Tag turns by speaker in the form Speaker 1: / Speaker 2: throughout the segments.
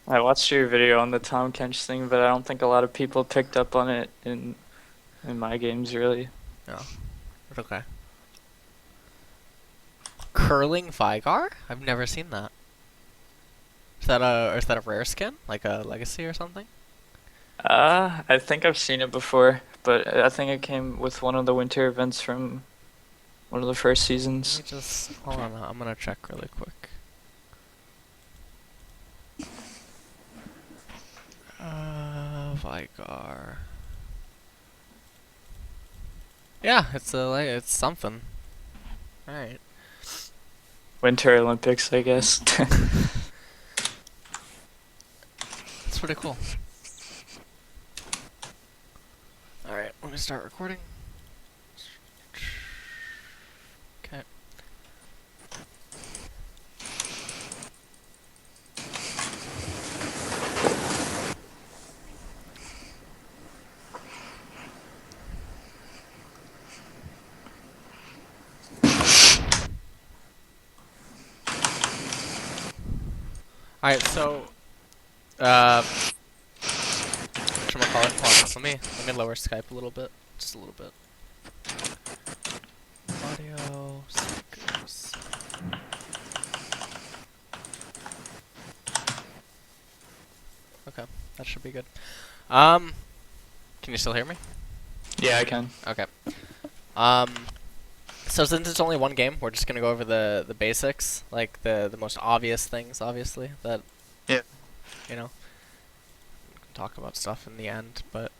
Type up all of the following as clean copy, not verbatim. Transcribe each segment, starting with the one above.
Speaker 1: I watched your video on the Tom Kench thing, but I don't think a lot of people picked up on it in my games really.
Speaker 2: No, it's okay. Curling Vigar? I've never seen that. Is that a rare skin? Like a legacy or something?
Speaker 1: I think I've seen it before, but I think it came with one of the winter events from one of the first
Speaker 2: Let me
Speaker 1: seasons.
Speaker 2: just hold on. I'm gonna check really quick. Vigar. Yeah, it's something. All right.
Speaker 1: Winter Olympics, I guess.
Speaker 2: That's pretty cool. All right, let me start recording. Okay. All right, so whatchamacallit, hold on, let me lower Skype a little bit, just a little bit. Audio speakers. Okay, that should be good. Um, can you still hear me?
Speaker 1: Yeah, I can.
Speaker 2: Okay. Um, so since it's only one game, we're just gonna go over the basics, like the most obvious things, obviously, that
Speaker 1: Yeah.
Speaker 2: you know. We can talk about stuff in the end, but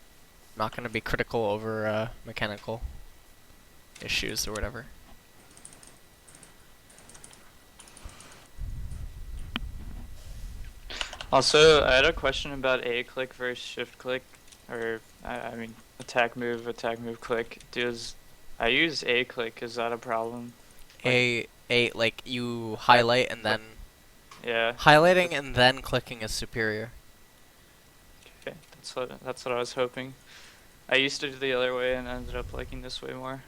Speaker 2: not gonna be critical over mechanical issues or whatever.
Speaker 1: Also, I had a question about A click versus shift click, or I mean attack move, click. Does I use A click? Is that a problem? Like
Speaker 2: A like you
Speaker 1: I
Speaker 2: highlight and
Speaker 1: click.
Speaker 2: then
Speaker 1: Yeah.
Speaker 2: highlighting
Speaker 1: That's
Speaker 2: and then clicking is superior.
Speaker 1: okay. That's what I was hoping. I used to do the other way and ended up liking this way more.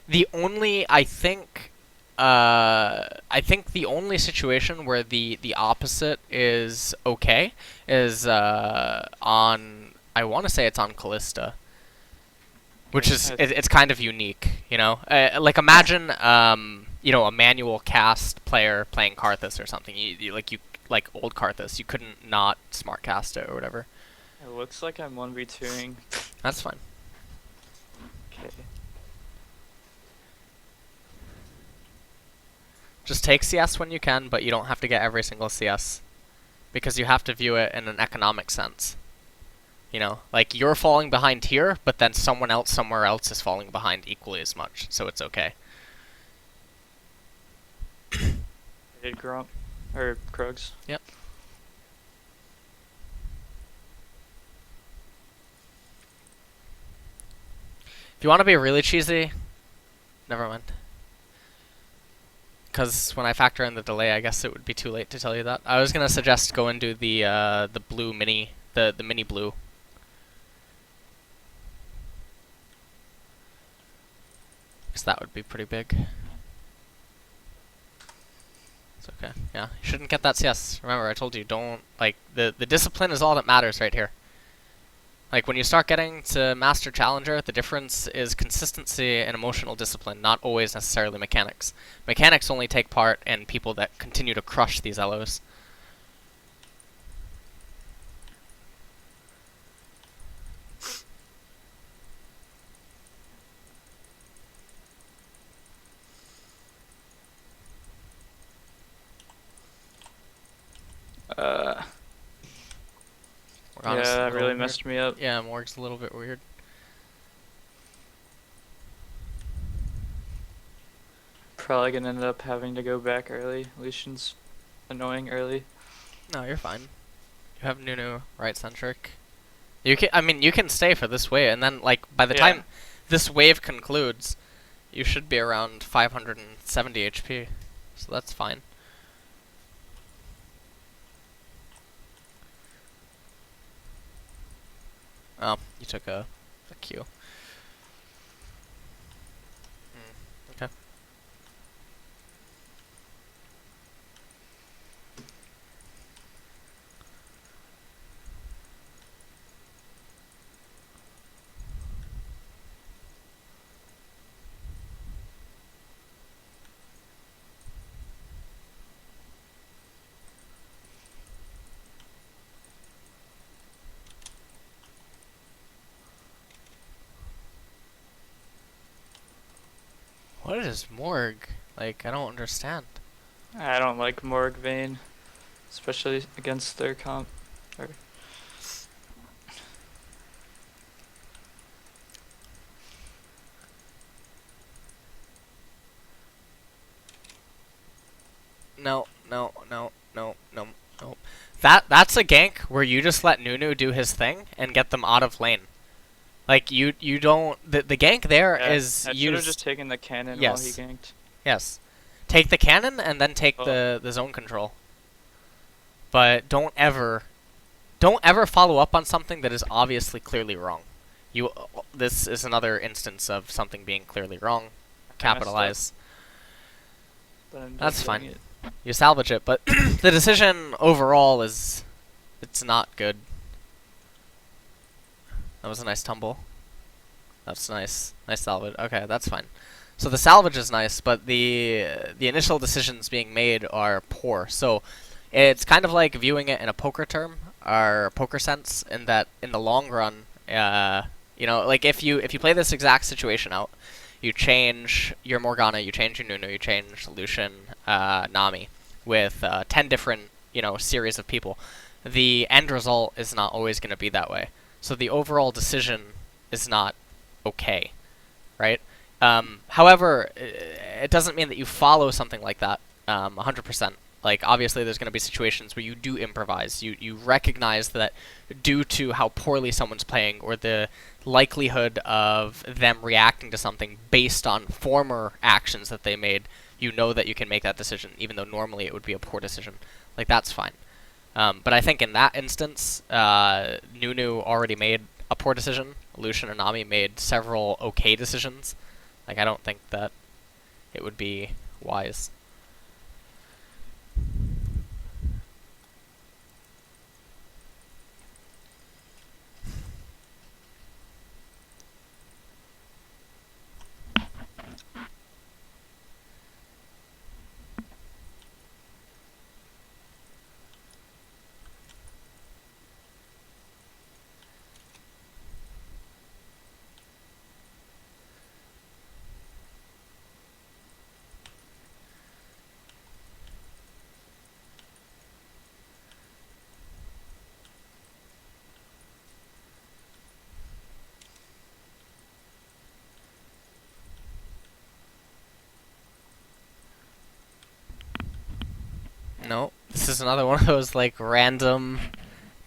Speaker 2: The only I think the only situation where the opposite is okay is on I want to say it's on Callista, which
Speaker 1: Okay.
Speaker 2: is it's kind of unique, you know. Like imagine a manual cast player playing Karthus or something. You like old Karthus, you couldn't not smart cast it or whatever.
Speaker 1: It looks like I'm 1v2ing.
Speaker 2: That's fine.
Speaker 1: Okay.
Speaker 2: Just take CS when you can, but you don't have to get every single CS because you have to view it in an economic sense. You know, like you're falling behind here, but then someone else somewhere else is falling behind equally as much, so it's okay.
Speaker 1: I did Grump or Krugs.
Speaker 2: Yep. If you want to be really cheesy, never mind. Because when I factor in the delay, I guess it would be too late to tell you that. I was gonna suggest go and do the blue mini, the mini blue. Because that would be pretty big. It's okay. Yeah, you shouldn't get that CS. Remember, I told you, don't, like, the discipline is all that matters right here. Like, when you start getting to Master Challenger, the difference is consistency and emotional discipline, not always necessarily mechanics. Mechanics only take part in people that continue to crush these LOs.
Speaker 1: Uh,
Speaker 2: Morgana's
Speaker 1: yeah,
Speaker 2: a
Speaker 1: that
Speaker 2: little
Speaker 1: really
Speaker 2: weird.
Speaker 1: messed me up.
Speaker 2: Yeah, Morg's a little bit weird.
Speaker 1: Probably gonna end up having to go back early. Lucian's annoying early.
Speaker 2: No, you're fine. You have Nunu right centric. You can, I mean, you can stay for this wave, and then like by the
Speaker 1: Yeah.
Speaker 2: time this wave concludes, you should be around 570 HP, so that's fine. Oh, you took a Q. Okay. What is Morg? Like, I don't understand.
Speaker 1: I don't like Morg Vayne, especially against their comp. Or
Speaker 2: No, no, no, no, no, no. That's a gank where you just let Nunu do his thing and get them out of lane. Like, you don't... The gank there
Speaker 1: yeah,
Speaker 2: is
Speaker 1: I should have
Speaker 2: used...
Speaker 1: just taken the cannon while he
Speaker 2: Yes.
Speaker 1: ganked.
Speaker 2: Yes. Take the cannon and then take
Speaker 1: Oh.
Speaker 2: the zone control. But don't ever follow up on something that is obviously clearly wrong. This is another instance of something being clearly wrong. Capitalize.
Speaker 1: But I'm
Speaker 2: That's
Speaker 1: just
Speaker 2: fine.
Speaker 1: doing it.
Speaker 2: You salvage it, but the decision overall is... It's not good. That was a nice tumble. That's nice. Nice salvage. Okay, that's fine. So the salvage is nice, but the initial decisions being made are poor. So it's kind of like viewing it in a poker term, or poker sense, in that in the long run, you know, like if you play this exact situation out, you change your Morgana, you change your Nunu, you change Lucian, Nami, with 10 different, you know, series of people. The end result is not always going to be that way. So the overall decision is not okay, right? However, it doesn't mean that you follow something like that 100%. Like, obviously, there's going to be situations where you do improvise. You recognize that due to how poorly someone's playing, or the likelihood of them reacting to something based on former actions that they made, you know that you can make that decision, even though normally it would be a poor decision. Like, that's fine. But I think in that instance, Nunu already made a poor decision. Lucian and Nami made several okay decisions. Like, I don't think that it would be wise. No, this is another one of those, like, random,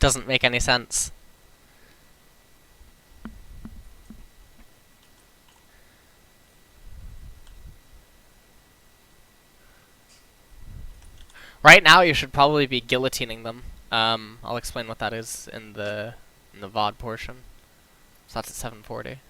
Speaker 2: doesn't make any sense. Right now, you should probably be guillotining them. I'll explain what that is in the VOD portion. So that's at 7:40.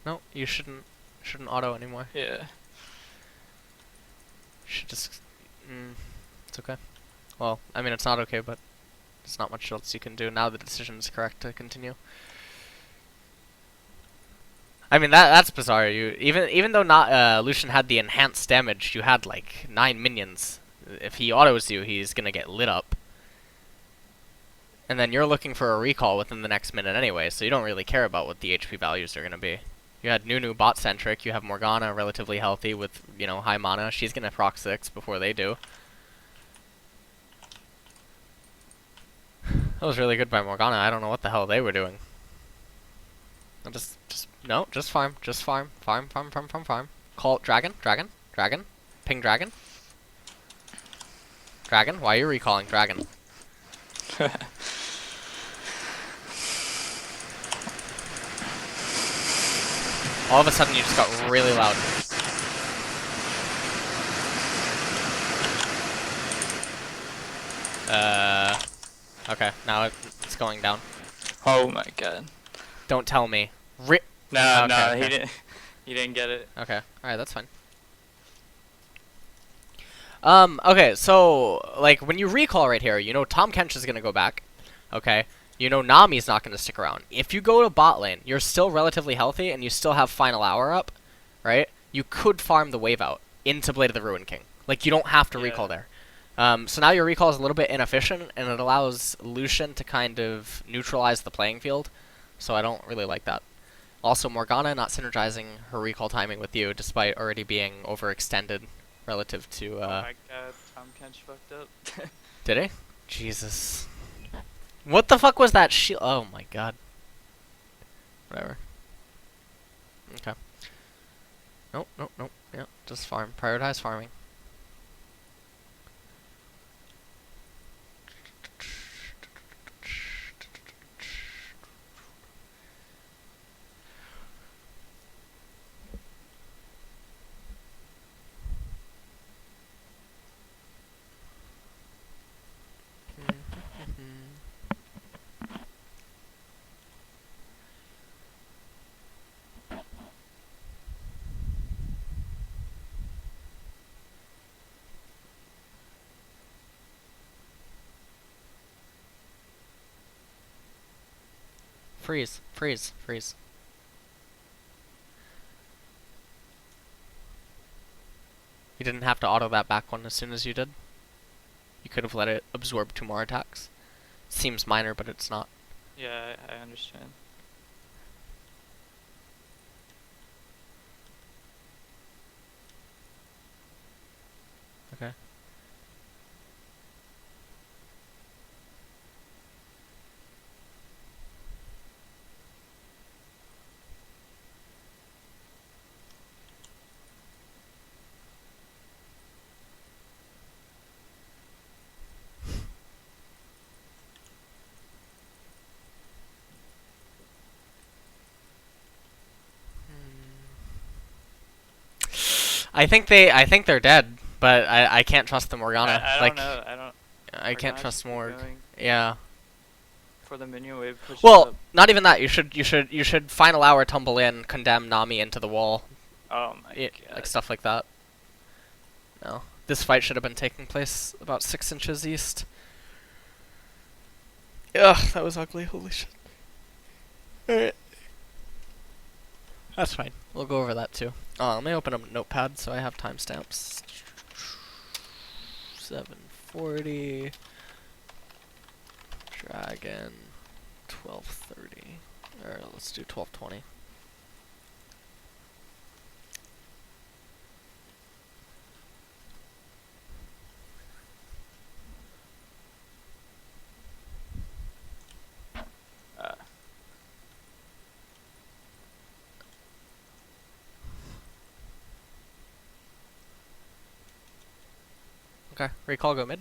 Speaker 2: No, you shouldn't auto anymore.
Speaker 1: Yeah.
Speaker 2: You should just... it's okay. Well, I mean, it's not okay, but there's not much else you can do. Now the decision is correct to continue. I mean, that's bizarre. You even though not Lucian had the enhanced damage, you had like 9 minions. If he autos you, he's gonna get lit up. And then you're looking for a recall within the next minute anyway, so you don't really care about what the HP values are gonna be. You had Nunu bot centric. You have Morgana relatively healthy with, you know, high mana. She's gonna proc 6 before they do. That was really good by Morgana. I don't know what the hell they were doing. No, just farm. Just farm. Farm. Call dragon. Ping dragon. Dragon? Why are you recalling dragon? All of a sudden you just got really loud. Okay, now it's going down.
Speaker 1: Oh my god.
Speaker 2: Don't tell me.
Speaker 1: No,
Speaker 2: Okay,
Speaker 1: no,
Speaker 2: okay.
Speaker 1: he didn't. He didn't get it.
Speaker 2: Okay, alright, that's fine. Okay, so, like, when you recall right here, you know Tom Kench is gonna go back. Okay? You know Nami's not gonna stick around. If you go to bot lane, you're still relatively healthy, and you still have Final Hour up, right? You could farm the wave out into Blade of the Ruin King. Like, you don't have to recall there. So now your recall is a little bit inefficient, and it allows Lucian to kind of neutralize the playing field. So I don't really like that. Also, Morgana not synergizing her recall timing with you, despite already being overextended relative to,
Speaker 1: Oh my god, Tom Kench fucked up.
Speaker 2: Did he? Jesus. What the fuck was that shield? Oh my god. Whatever. Okay. Nope, nope, nope. Yeah, just farm. Prioritize farming. Freeze, freeze, freeze. You didn't have to auto that back one as soon as you did. You could have let it absorb 2 more attacks. Seems minor, but it's not.
Speaker 1: Yeah, I understand.
Speaker 2: Okay. I think they're dead, but I can't trust the Morgana.
Speaker 1: I
Speaker 2: like,
Speaker 1: don't know. I don't.
Speaker 2: I can't
Speaker 1: Morgana
Speaker 2: trust
Speaker 1: should keep
Speaker 2: Morg.
Speaker 1: going
Speaker 2: Yeah.
Speaker 1: before the minion wave pushes
Speaker 2: Well,
Speaker 1: up.
Speaker 2: not even that. You should Final Hour tumble in, condemn Nami into the wall.
Speaker 1: Oh my god.
Speaker 2: Like stuff like that. No. This fight should have been taking place about 6 inches east. Ugh, that was ugly. Holy shit. Alright. That's fine. We'll go over that too. Let me open up a notepad so I have timestamps. 740. Dragon. 1230. Or let's do 1220. Okay, recall go mid.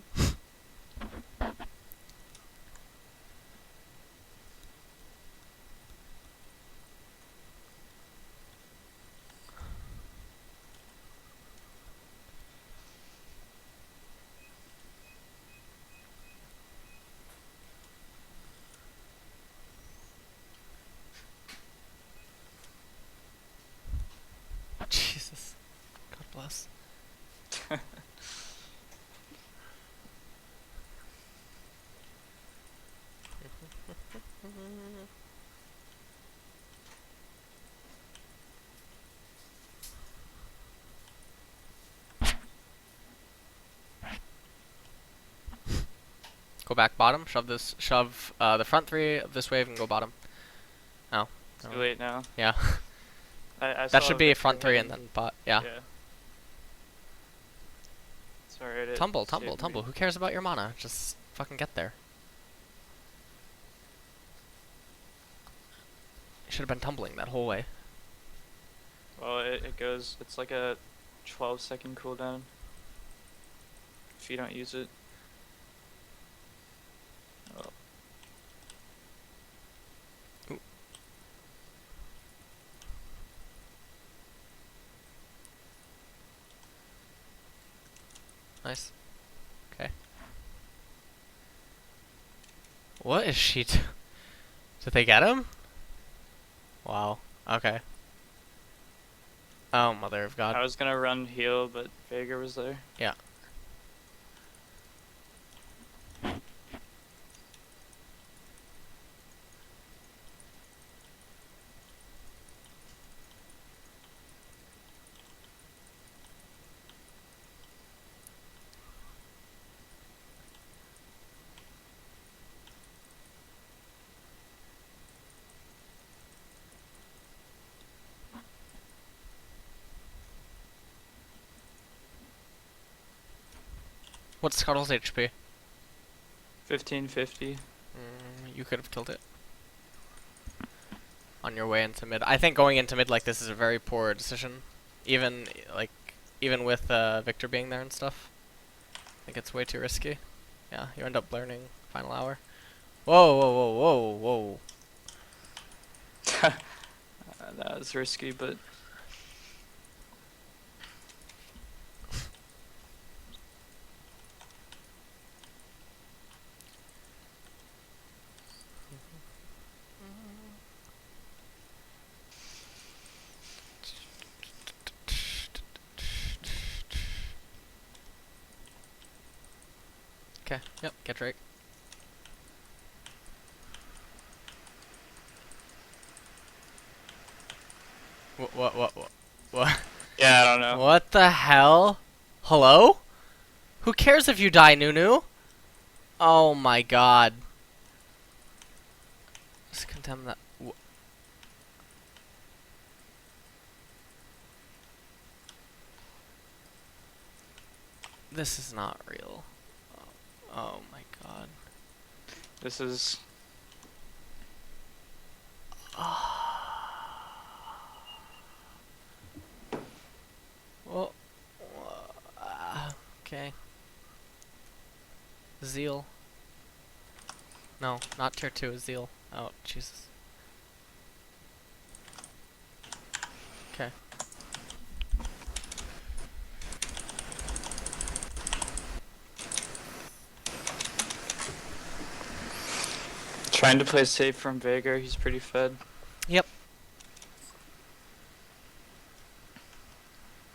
Speaker 2: Jesus. God bless. Go back bottom, shove the front 3 of this wave and go bottom. Oh.
Speaker 1: Too late now.
Speaker 2: Yeah.
Speaker 1: I
Speaker 2: That
Speaker 1: saw
Speaker 2: should
Speaker 1: a
Speaker 2: be
Speaker 1: Victor
Speaker 2: front 3
Speaker 1: win.
Speaker 2: and then bot. Yeah.
Speaker 1: Sorry, I didn't
Speaker 2: Tumble,
Speaker 1: save
Speaker 2: tumble,
Speaker 1: me.
Speaker 2: tumble. Who cares about your mana? Just fucking get there. You should have been tumbling that whole way.
Speaker 1: Well, it goes. It's like a 12-second cooldown if you don't use it. Oh.
Speaker 2: Ooh. Nice. Okay. What is she Did they get him? Wow. Okay. Oh, mother of God.
Speaker 1: I was gonna run heal, but Vega was there.
Speaker 2: Yeah. What's Scuttle's HP?
Speaker 1: 1550.
Speaker 2: You could have killed it. On your way into mid. I think going into mid like this is a very poor decision. Even, like, even with Victor being there and stuff. I think it's way too risky. Yeah, you end up learning final hour. Whoa, whoa, whoa, whoa, whoa.
Speaker 1: That was risky, but
Speaker 2: Okay, yep, get Drake. What?
Speaker 1: yeah, I don't know.
Speaker 2: What the hell? Hello? Who cares if you die, Nunu? Oh my God. Just condemn that. This is not real. Oh my God.
Speaker 1: This is
Speaker 2: Well, okay. Zeal. No, not tier 2, Zeal. Oh, Jesus. Okay.
Speaker 1: trying to play safe from Vega. He's pretty fed.
Speaker 2: Yep.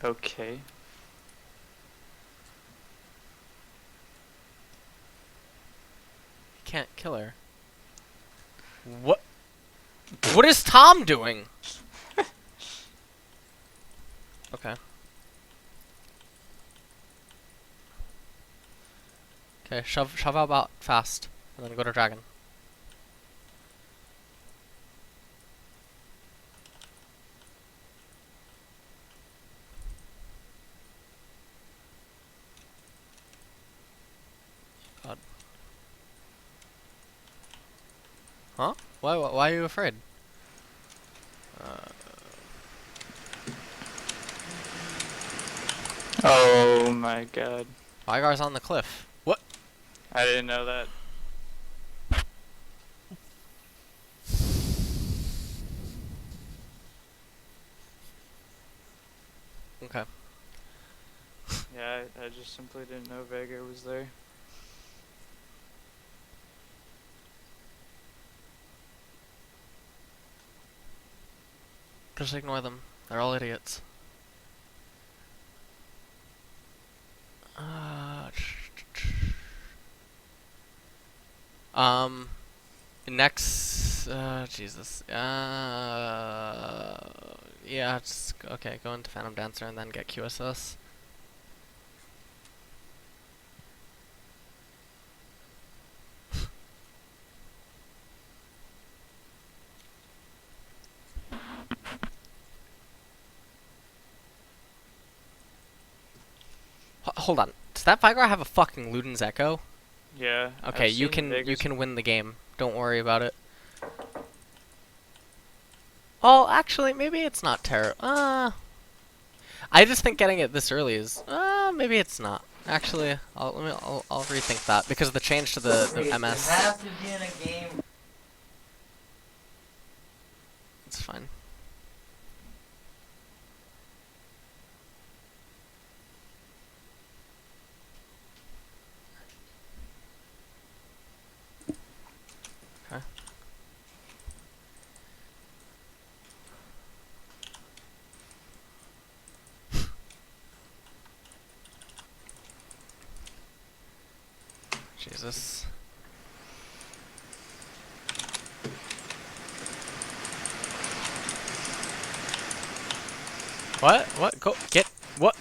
Speaker 1: Okay.
Speaker 2: You can't kill her. What? What is Tom doing? Okay. Okay, shove out bot fast, and then go to dragon. God. Huh? Why are you afraid?
Speaker 1: Oh my God.
Speaker 2: Vygar's on the cliff. What?
Speaker 1: I didn't know that.
Speaker 2: Okay.
Speaker 1: Yeah, I just simply didn't know Vega was there.
Speaker 2: Just ignore them. They're all idiots. Next, Jesus. Yeah, just, okay, go into Phantom Dancer and then get QSS. Hold on. Does that Vygar have a fucking Luden's Echo?
Speaker 1: Yeah.
Speaker 2: Okay,
Speaker 1: I've
Speaker 2: you
Speaker 1: seen
Speaker 2: can
Speaker 1: Vega's
Speaker 2: win the game. Don't worry about it. Oh, actually, maybe it's not terrible. I just think getting it this early is maybe it's not. Actually, I'll rethink that because of the change to the MS.
Speaker 3: It has to be in a game.
Speaker 2: It's fine. Jesus. What? What? Go get what?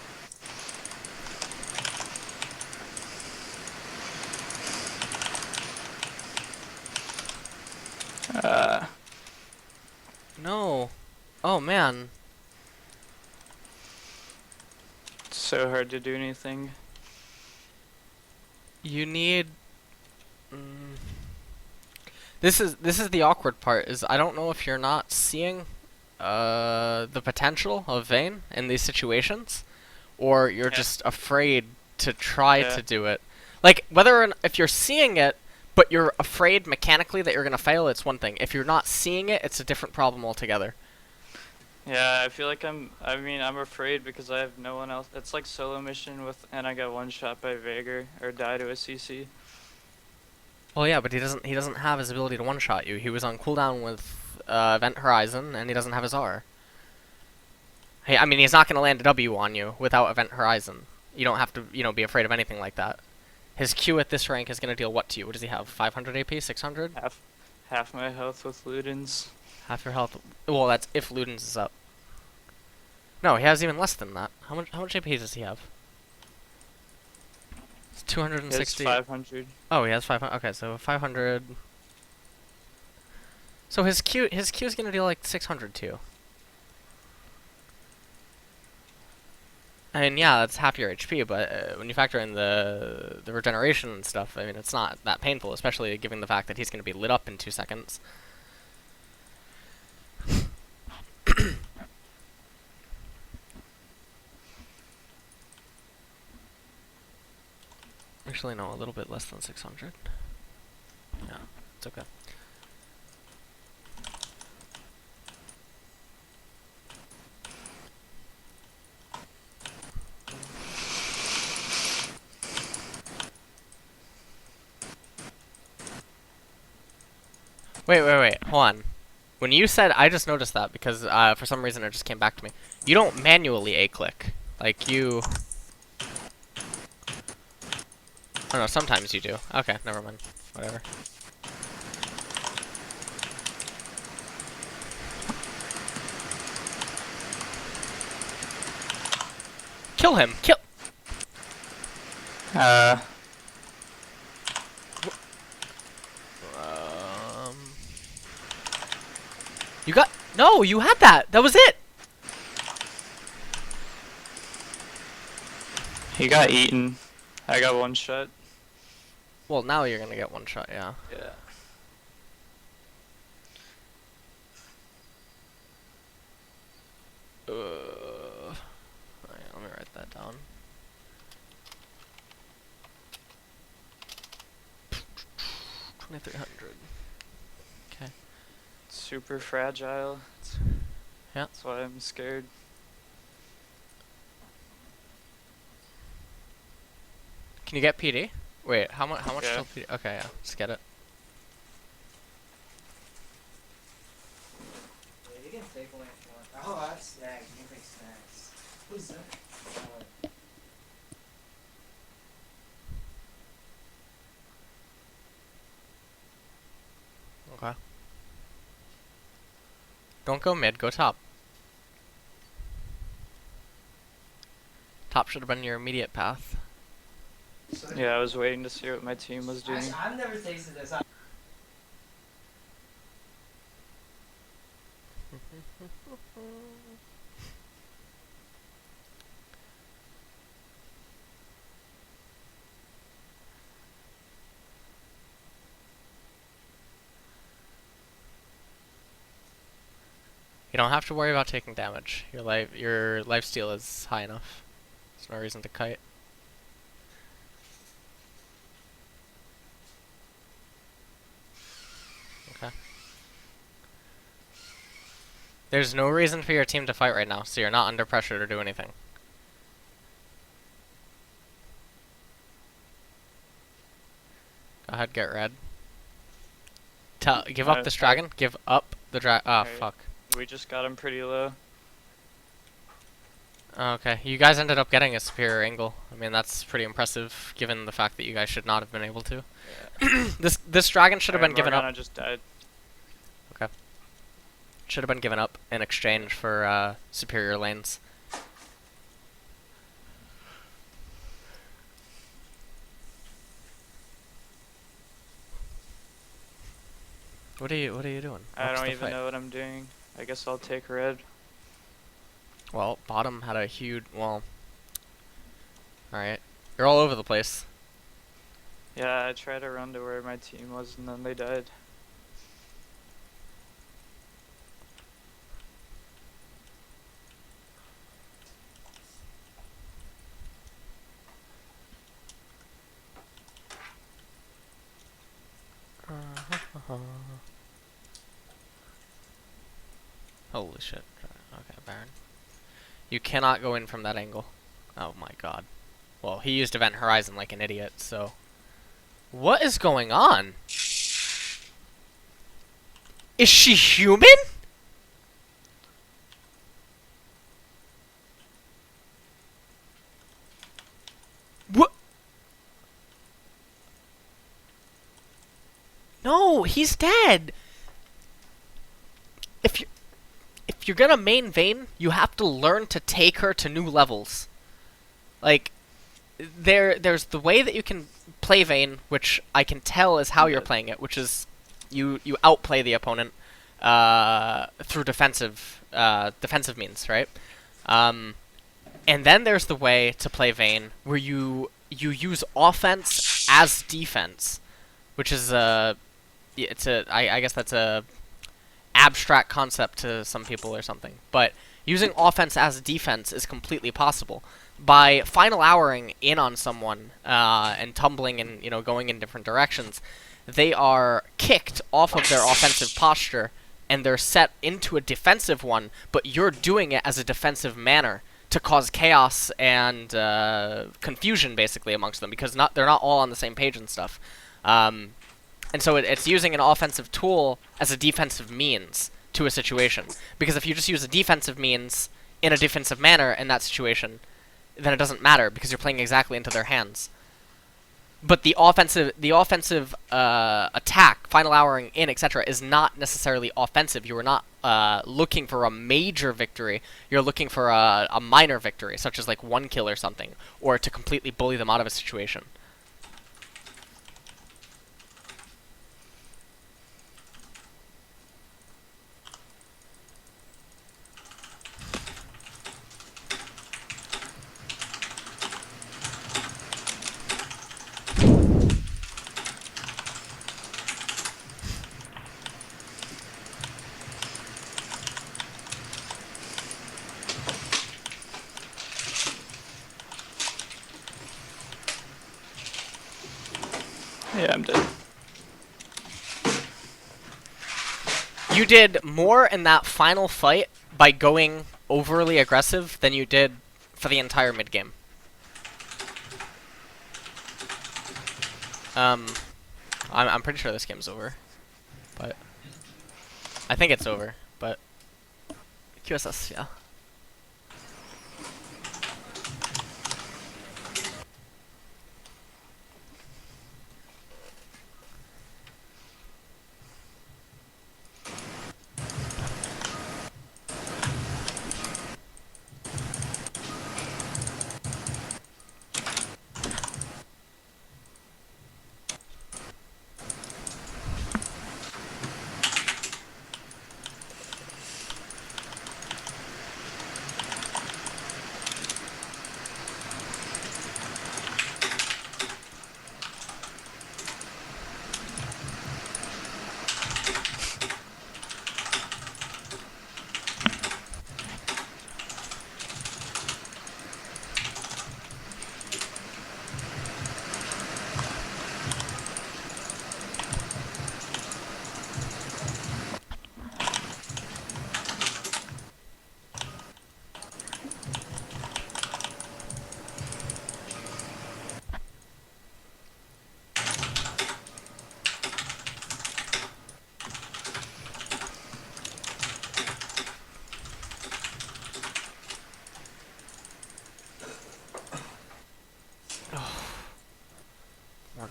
Speaker 2: No. Oh man.
Speaker 1: It's so hard to do anything.
Speaker 2: You need. Mm, this is the awkward part. Is I don't know if you're not seeing the potential of Vayne in these situations, or you're
Speaker 1: Yeah.
Speaker 2: just afraid to try
Speaker 1: Yeah.
Speaker 2: to do it. Like whether or if you're seeing it, but you're afraid mechanically that you're gonna fail, it's one thing. If you're not seeing it, it's a different problem altogether.
Speaker 1: Yeah, I feel like I'm afraid because I have no one else. It's like solo mission and I got one shot by Vager or die to a CC.
Speaker 2: Well, yeah, but he doesn't have his ability to one-shot you. He was on cooldown with Event Horizon, and he doesn't have his R. Hey, I mean, he's not gonna land a W on you without Event Horizon. You don't have to, be afraid of anything like that. His Q at this rank is gonna deal what to you? What does he have? 500 AP, 600?
Speaker 1: Half my health with Ludens.
Speaker 2: Half your health. Well, that's if Ludens is up. No, he has even less than that. How much AP does he have? It's
Speaker 1: It's
Speaker 2: 260.
Speaker 1: 500.
Speaker 2: Oh, he has 500. Okay, so 500. So his Q is gonna deal like 600 too. I mean, yeah, that's half your HP, but when you factor in the regeneration and stuff, I mean, it's not that painful, especially given the fact that he's gonna be lit up in 2 seconds. Actually, no, a little bit less than 600. Yeah, it's okay. Wait, hold on. When you said, I just noticed that because for some reason it just came back to me. You don't manually A-click. Like you... Oh no, sometimes you do. Okay, never mind. Whatever. Kill him! Kill! You got... No, you had that! That was it!
Speaker 1: He got eaten. I got one shot.
Speaker 2: Well, now you're gonna get one shot, yeah.
Speaker 1: Yeah.
Speaker 2: Alright, let me write that down. $2,300. Okay.
Speaker 1: Super fragile.
Speaker 2: Yeah.
Speaker 1: That's why I'm scared.
Speaker 2: Can you get PD? Wait, how much
Speaker 1: Yeah.
Speaker 2: till PD? Okay, yeah, just get it.
Speaker 3: Yeah, you can take one if you want. Oh, that's snacks. You can take snacks. Who's that?
Speaker 2: Okay. Don't go mid, go top. Top should have been your immediate path.
Speaker 1: Yeah, I was waiting to see what my team was doing.
Speaker 3: Actually, I've never tasted this.
Speaker 2: You don't have to worry about taking damage. Your life steal is high enough. There's no reason to kite. Okay. There's no reason for your team to fight right now, so you're not under pressure to do anything. Go ahead, get red. Give up this dragon. Give up the dragon. Ah,
Speaker 1: Alright.
Speaker 2: fuck.
Speaker 1: We just got him pretty low.
Speaker 2: Okay, you guys ended up getting a superior angle. I mean, that's pretty impressive, given the fact that you guys should not have been able to.
Speaker 1: Yeah.
Speaker 2: This dragon should have
Speaker 1: Alright,
Speaker 2: been given
Speaker 1: Morgana
Speaker 2: up.
Speaker 1: just died.
Speaker 2: Okay. Should have been given up in exchange for superior lanes. What are you doing?
Speaker 1: I
Speaker 2: What's
Speaker 1: don't
Speaker 2: the
Speaker 1: even
Speaker 2: fight?
Speaker 1: know what I'm doing. I guess I'll take red.
Speaker 2: Well, bottom had a huge. Well. Alright. You're all over the place.
Speaker 1: Yeah, I tried to run to where my team was and then they died.
Speaker 2: Holy shit. Okay, Baron. You cannot go in from that angle. Oh my god. Well, he used Event Horizon like an idiot, so... What is going on? Is she human? What? No, he's dead. If you're gonna main Vayne, you have to learn to take her to new levels. Like, there's the way that you can play Vayne, which I can tell is how you're playing it, which is you outplay the opponent through defensive means, right? And then there's the way to play Vayne where you use offense as defense, which is I guess that's a abstract concept to some people or something, but using offense as defense is completely possible. By final houring in on someone and tumbling and going in different directions, they are kicked off of their offensive posture and they're set into a defensive one, but you're doing it as a defensive manner to cause chaos and confusion basically amongst them, because they're not all on the same page and stuff. And so it's using an offensive tool as a defensive means to a situation. Because if you just use a defensive means in a defensive manner in that situation, then it doesn't matter because you're playing exactly into their hands. But the offensive attack, final houring in, etc., is not necessarily offensive. You are not looking for a major victory. You're looking for a minor victory, such as like 1 kill or something, or to completely bully them out of a situation.
Speaker 1: Yeah, I'm dead.
Speaker 2: You did more in that final fight by going overly aggressive than you did for the entire mid game. I'm pretty sure this game's over, but I think it's over. But QSS, yeah.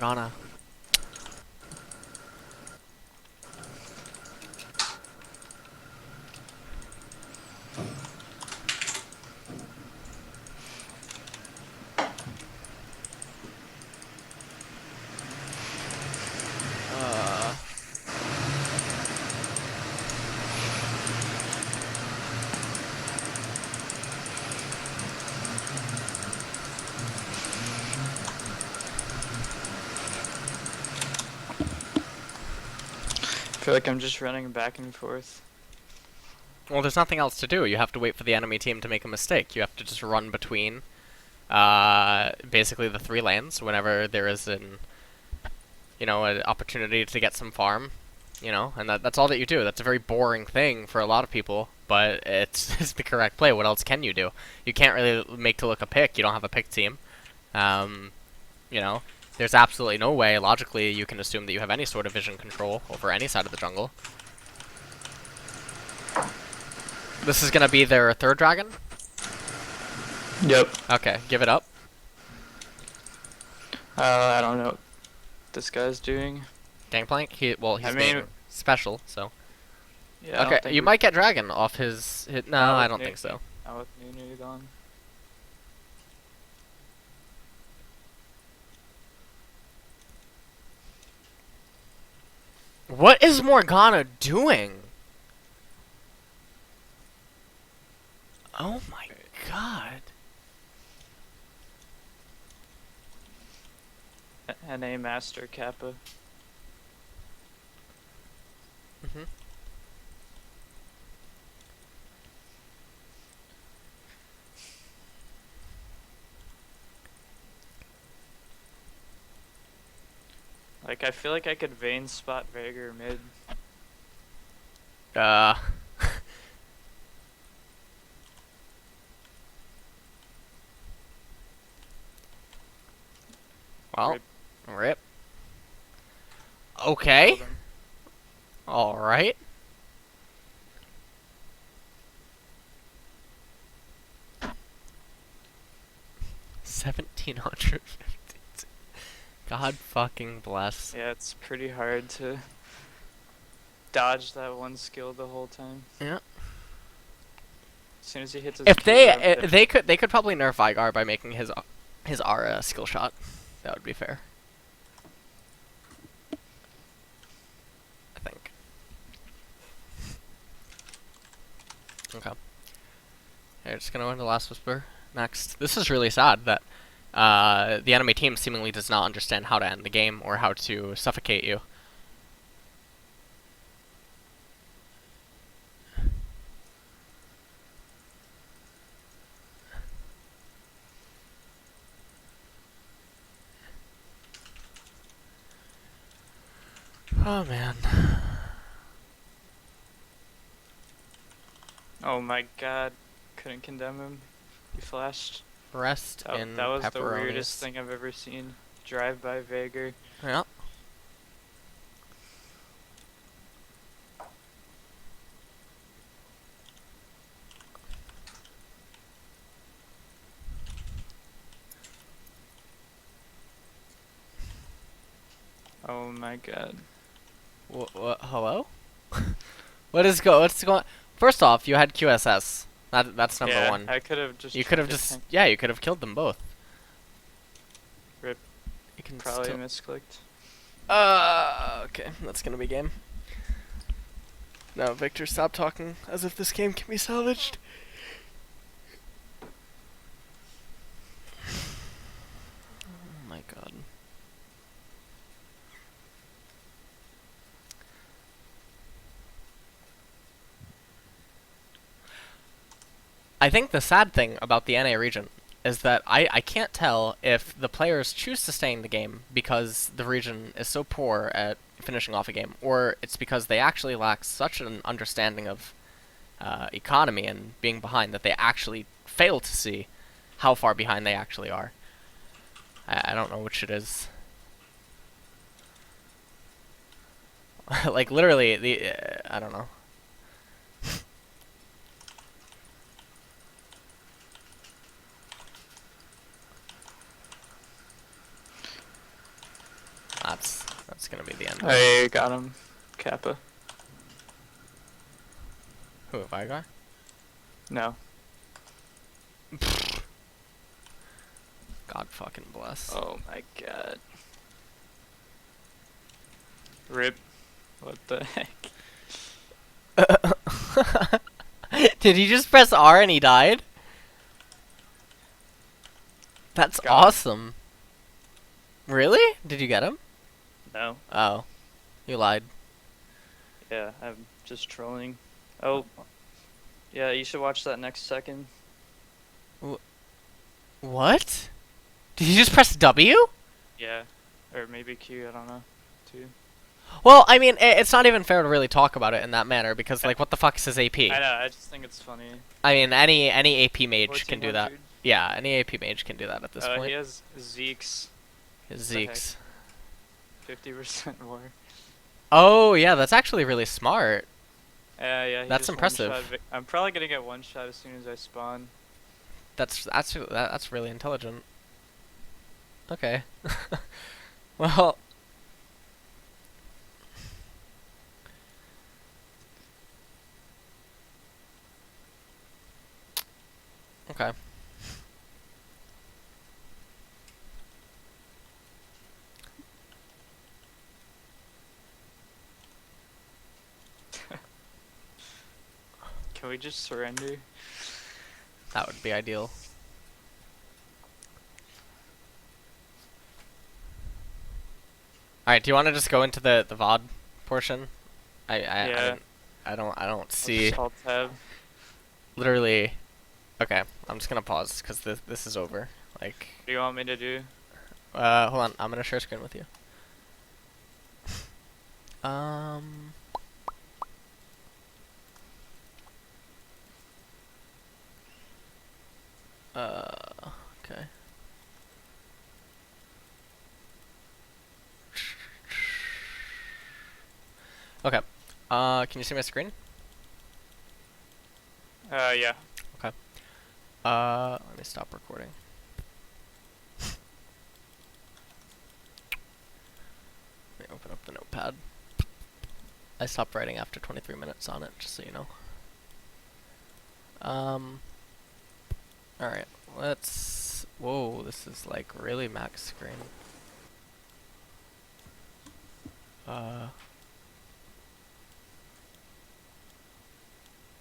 Speaker 2: Morgana.
Speaker 1: I feel like I'm just running back and forth.
Speaker 2: Well, there's nothing else to do. You have to wait for the enemy team to make a mistake. You have to just run between, basically the 3 lanes whenever there is an opportunity to get some farm, and that's all that you do. That's a very boring thing for a lot of people, but it's the correct play. What else can you do? You can't really make to look a pick. You don't have a pick team. There's absolutely no way, logically, you can assume that you have any sort of vision control over any side of the jungle. This is gonna be their 3rd dragon?
Speaker 1: Yep.
Speaker 2: Okay, give it up.
Speaker 1: I don't know what this guy's doing.
Speaker 2: Gangplank? He's
Speaker 1: I mean,
Speaker 2: being special, so.
Speaker 1: Yeah. I don't
Speaker 2: Okay,
Speaker 1: think
Speaker 2: you might get dragon off his hit. No,
Speaker 1: Not
Speaker 2: I
Speaker 1: with
Speaker 2: don't
Speaker 1: Nu-
Speaker 2: think so.
Speaker 1: Not with Nunu gone.
Speaker 2: What is Morgana doing? Oh my god.
Speaker 1: NA Master Kappa.
Speaker 2: Mhm.
Speaker 1: Like, I feel like I could Vayne spot Veigar mid.
Speaker 2: Uh. Well, rip. Okay.
Speaker 1: Killed him.
Speaker 2: All right. $1,750. God fucking bless.
Speaker 1: Yeah, it's pretty hard to dodge that one skill the whole time.
Speaker 2: Yeah.
Speaker 1: As soon as he hits his
Speaker 2: If
Speaker 1: Q, I'm dead.
Speaker 2: they could probably nerf Veigar by making his aura a skill shot. That would be fair. I think. Okay. Okay, just gonna go into Last Whisper next. This is really sad that the enemy team seemingly does not understand how to end the game or how to suffocate you. Oh man.
Speaker 1: Oh my god. Couldn't condemn him. He flashed.
Speaker 2: Rest
Speaker 1: Oh,
Speaker 2: in
Speaker 1: that was the
Speaker 2: pepperonis.
Speaker 1: weirdest thing I've ever seen. Drive by Veigar.
Speaker 2: Yeah.
Speaker 1: Oh my god.
Speaker 2: What? Hello? What's going? First off, you had QSS. That's number
Speaker 1: Yeah,
Speaker 2: one.
Speaker 1: I could have just.
Speaker 2: You could have
Speaker 1: tried to
Speaker 2: just
Speaker 1: tank-
Speaker 2: you could have killed them both.
Speaker 1: Rip.
Speaker 2: You can
Speaker 1: Probably
Speaker 2: still.
Speaker 1: misclicked.
Speaker 2: Okay, that's gonna be game. No, Victor, stop talking as if this game can be salvaged. Oh my god. I think the sad thing about the NA region is that I can't tell if the players choose to stay in the game because the region is so poor at finishing off a game, or it's because they actually lack such an understanding of economy and being behind that they actually fail to see how far behind they actually are. I don't know which it is. Like, literally, I don't know. It's gonna be the end. Of
Speaker 1: I got him. Kappa.
Speaker 2: Who have I got?
Speaker 1: No.
Speaker 2: God fucking bless.
Speaker 1: Oh my god. Rip. What the heck?
Speaker 2: Did he just press R and he died? That's
Speaker 1: Got him.
Speaker 2: awesome. Really? Did you get him?
Speaker 1: No.
Speaker 2: Oh. You lied.
Speaker 1: Yeah, I'm just trolling. Oh. Yeah, you should watch that next second.
Speaker 2: What? Did you just press W?
Speaker 1: Yeah. Or maybe Q, I don't know. Too.
Speaker 2: Well, I mean, it's not even fair to really talk about it in that manner because, like, what the fuck is his AP?
Speaker 1: I know, I just think it's funny.
Speaker 2: I mean, any AP mage can do that.
Speaker 1: 1400.
Speaker 2: Yeah, any AP mage can do that at this point.
Speaker 1: He has Zeke's
Speaker 2: His
Speaker 1: the heck?
Speaker 2: Zeke's.
Speaker 1: 50% more.
Speaker 2: Oh, yeah, that's actually really smart.
Speaker 1: Yeah, he
Speaker 2: That's
Speaker 1: just
Speaker 2: impressive.
Speaker 1: one-shot I'm probably gonna get one shot as soon as I spawn.
Speaker 2: That's really intelligent. Okay. Well. Okay.
Speaker 1: Can we just surrender?
Speaker 2: That would be ideal. Alright, do you want to just go into the VOD portion?
Speaker 1: Yeah.
Speaker 2: I don't
Speaker 1: I'll
Speaker 2: see
Speaker 1: just Alt-tab.
Speaker 2: literally. Okay, I'm just gonna pause because this is over. Like,
Speaker 1: What do you want me to do?
Speaker 2: hold on, I'm gonna share screen with you. Um. Okay. Okay. Can you see my screen?
Speaker 1: Yeah.
Speaker 2: Let me stop recording. Let me open up the notepad. I stopped writing after 23 minutes on it, just so you know. Alright, let's... Whoa, this is like really max screen.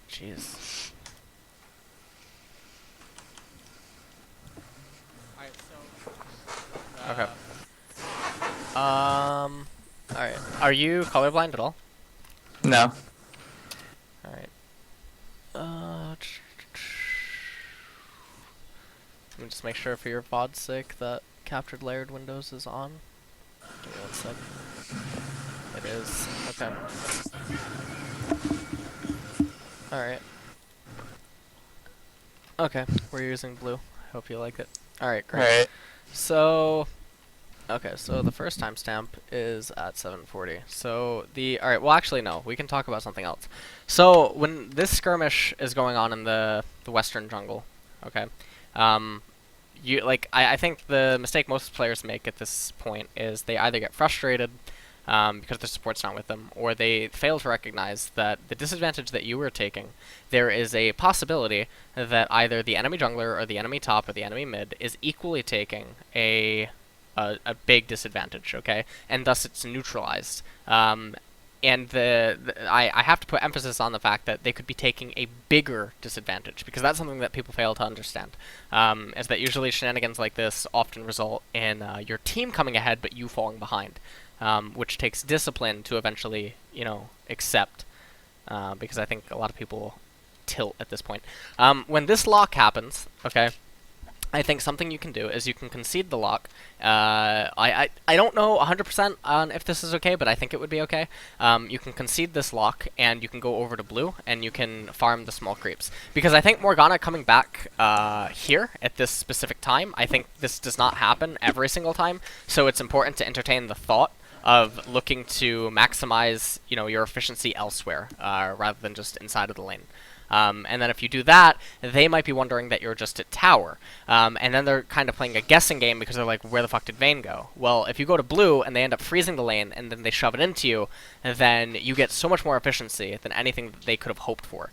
Speaker 2: Jeez. Alright, so... Okay. Alright. Are you colorblind at all?
Speaker 1: No.
Speaker 2: Alright. Let me just make sure for your VOD's sake that captured layered windows is on. Give me 1 sec. It is. Okay. Alright. Okay, we're using blue. Hope you like it. Alright, great.
Speaker 1: Alright.
Speaker 2: So, okay, so the first timestamp is at 7:40. So alright, well actually no, we can talk about something else. So when this skirmish is going on in the western jungle, okay, I think the mistake most players make at this point is they either get frustrated because their support's not with them, or they fail to recognize that the disadvantage that you were taking, there is a possibility that either the enemy jungler or the enemy top or the enemy mid is equally taking a big disadvantage, okay? And thus it's neutralized. And I have to put emphasis on the fact that they could be taking a bigger disadvantage, because that's something that people fail to understand. Is that usually shenanigans like this often result in your team coming ahead but you falling behind, which takes discipline to eventually, accept, because I think a lot of people tilt at this point. When this lock happens, okay, I think something you can do is you can concede the lock. I don't know 100% on if this is okay, but I think it would be okay. You can concede this lock, and you can go over to blue, and you can farm the small creeps. Because I think Morgana coming back here at this specific time, I think this does not happen every single time, so it's important to entertain the thought of looking to maximize, your efficiency elsewhere, rather than just inside of the lane. And then if you do that, they might be wondering that you're just at tower. And then they're kind of playing a guessing game because they're like, where the fuck did Vayne go? Well, if you go to blue and they end up freezing the lane and then they shove it into you, then you get so much more efficiency than anything that they could have hoped for.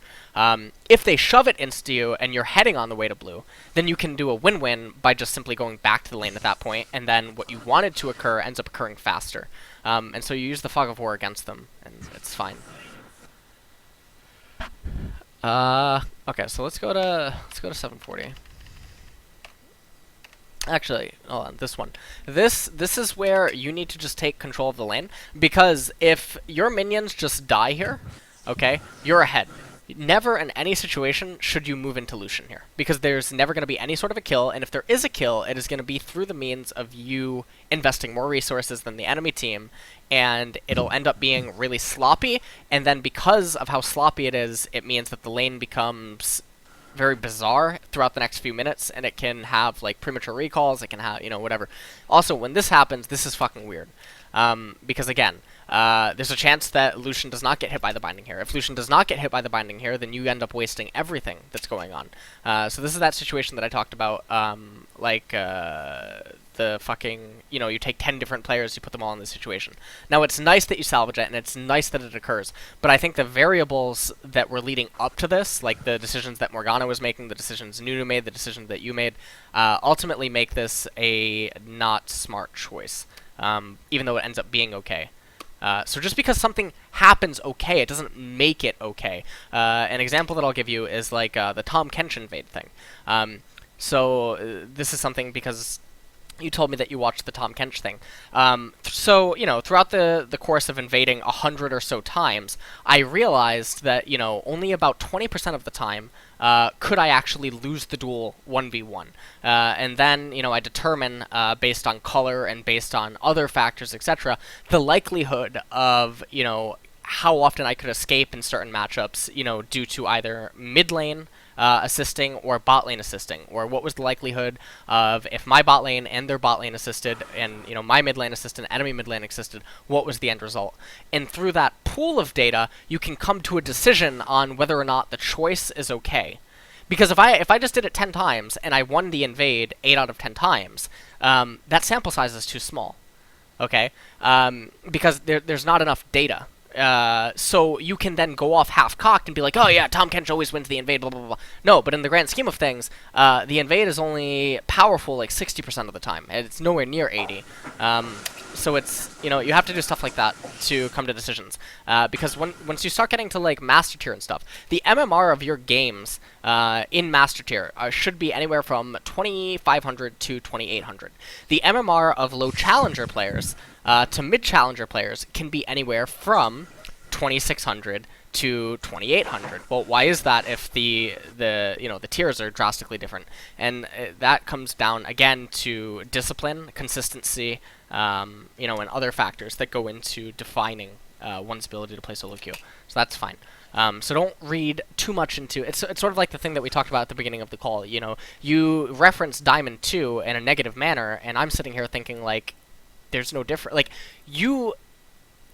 Speaker 2: If they shove it into you and you're heading on the way to blue, then you can do a win-win by just simply going back to the lane at that point, and then what you wanted to occur ends up occurring faster. And so you use the Fog of War against them, and it's fine. Okay, so let's go to 740. Actually, hold on, this one. This is where you need to just take control of the lane, because if your minions just die here, okay, you're ahead. Never in any situation should you move into Lucian here, because there's never going to be any sort of a kill, and if there is a kill, it is going to be through the means of you investing more resources than the enemy team, and it'll end up being really sloppy, and then because of how sloppy it is, it means that the lane becomes very bizarre throughout the next few minutes, and it can have like premature recalls, it can have, you know, whatever. Also, when this happens, this is fucking weird. Because again, there's a chance that Lucian does not get hit by the binding here. If Lucian does not get hit by the binding here, then you end up wasting everything that's going on. So this is that situation that I talked about, the fucking, you know, you take 10 different players, you put them all in this situation. Now, it's nice that you salvage it, and it's nice that it occurs, but I think the variables that were leading up to this, like the decisions that Morgana was making, the decisions Nunu made, the decisions that you made, ultimately make this a not smart choice, even though it ends up being okay. So just because something happens okay, it doesn't make it okay. An example that I'll give you is like the Tom Kench invade thing. So this is something because you told me that you watched the Tom Kench thing. So, you know, throughout the course of invading 100 or so times, I realized that, you know, only about 20% of the time could I actually lose the duel 1v1. And then, you know, I determine, based on color and based on other factors, etc., the likelihood of, you know, how often I could escape in certain matchups, you know, due to either mid lane assisting or bot lane assisting, or what was the likelihood of if my bot lane and their bot lane assisted, and you know my mid lane assisted, enemy mid lane assisted, what was the end result? And through that pool of data, you can come to a decision on whether or not the choice is okay. Because if I just did it 10 times and I won the invade 8 out of 10 times, that sample size is too small. Okay, because there's not enough data. So you can then go off half-cocked and be like, oh yeah, Tom Kench always wins the invade, blah, blah, blah. No, but in the grand scheme of things, the invade is only powerful like 60% of the time, and it's nowhere near 80. So it's, you know, you have to do stuff like that to come to decisions. Because once you start getting to like Master Tier and stuff, the MMR of your games in Master Tier should be anywhere from 2,500 to 2,800. The MMR of low Challenger players to mid-Challenger players can be anywhere from 2,600 to 2,800. Well, why is that if the tiers are drastically different? And that comes down again to discipline, consistency, you know, and other factors that go into defining one's ability to play solo queue. So that's fine. So don't read too much into it. It's sort of like the thing that we talked about at the beginning of the call. You know, you reference Diamond 2 in a negative manner, and I'm sitting here thinking like, there's no difference. Like, you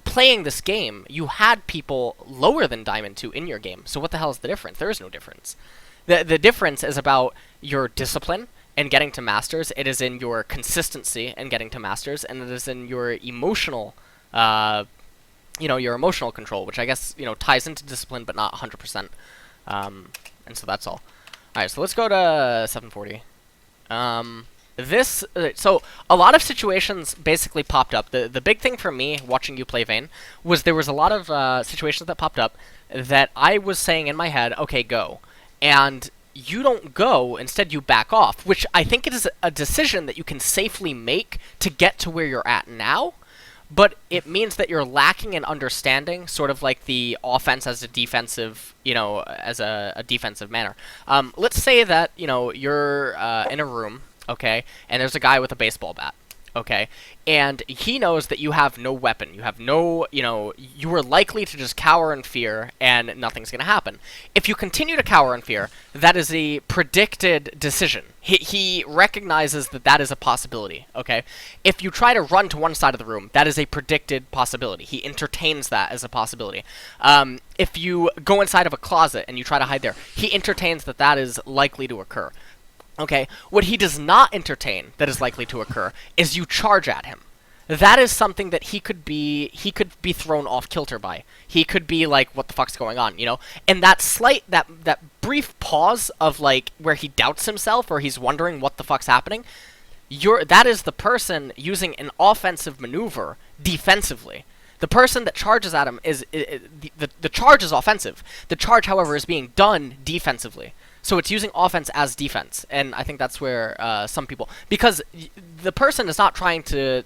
Speaker 2: playing this game, you had people lower than Diamond 2 in your game. So what the hell is the difference? There is no difference. The difference is about your discipline and getting to Masters. It is in your consistency and getting to Masters, and it is in your emotional, your emotional control, which I guess, you know, ties into discipline, but not 100%. And so that's all. All right, so let's go to 740. So a lot of situations basically popped up. The big thing for me watching you play Vayne was there was a lot of situations that popped up that I was saying in my head, okay, go. And you don't go, instead you back off, which I think it is a decision that you can safely make to get to where you're at now, but it means that you're lacking in understanding, sort of like the offense as a defensive, you know, as a defensive manner. Let's say that, you know, you're in a room, okay, and there's a guy with a baseball bat. okay? And he knows that you have no weapon. You have no, you are likely to just cower in fear and nothing's going to happen. If you continue to cower in fear, that is a predicted decision. He recognizes that that is a possibility, okay? If you try to run to one side of the room, that is a predicted possibility. He entertains that as a possibility. If you go inside of a closet and you try to hide there, he entertains that that is likely to occur. Okay, what he does not entertain that is likely to occur is you charge at him. That is something that he could be thrown off kilter by. He could be like, what the fuck's going on, And that that brief pause of like where he doubts himself or he's wondering what the fuck's happening, that is the person using an offensive maneuver defensively. The person that charges at him the charge is offensive. The charge, however, is being done defensively. So it's using offense as defense, and I think that's where some people... Because the person is not trying to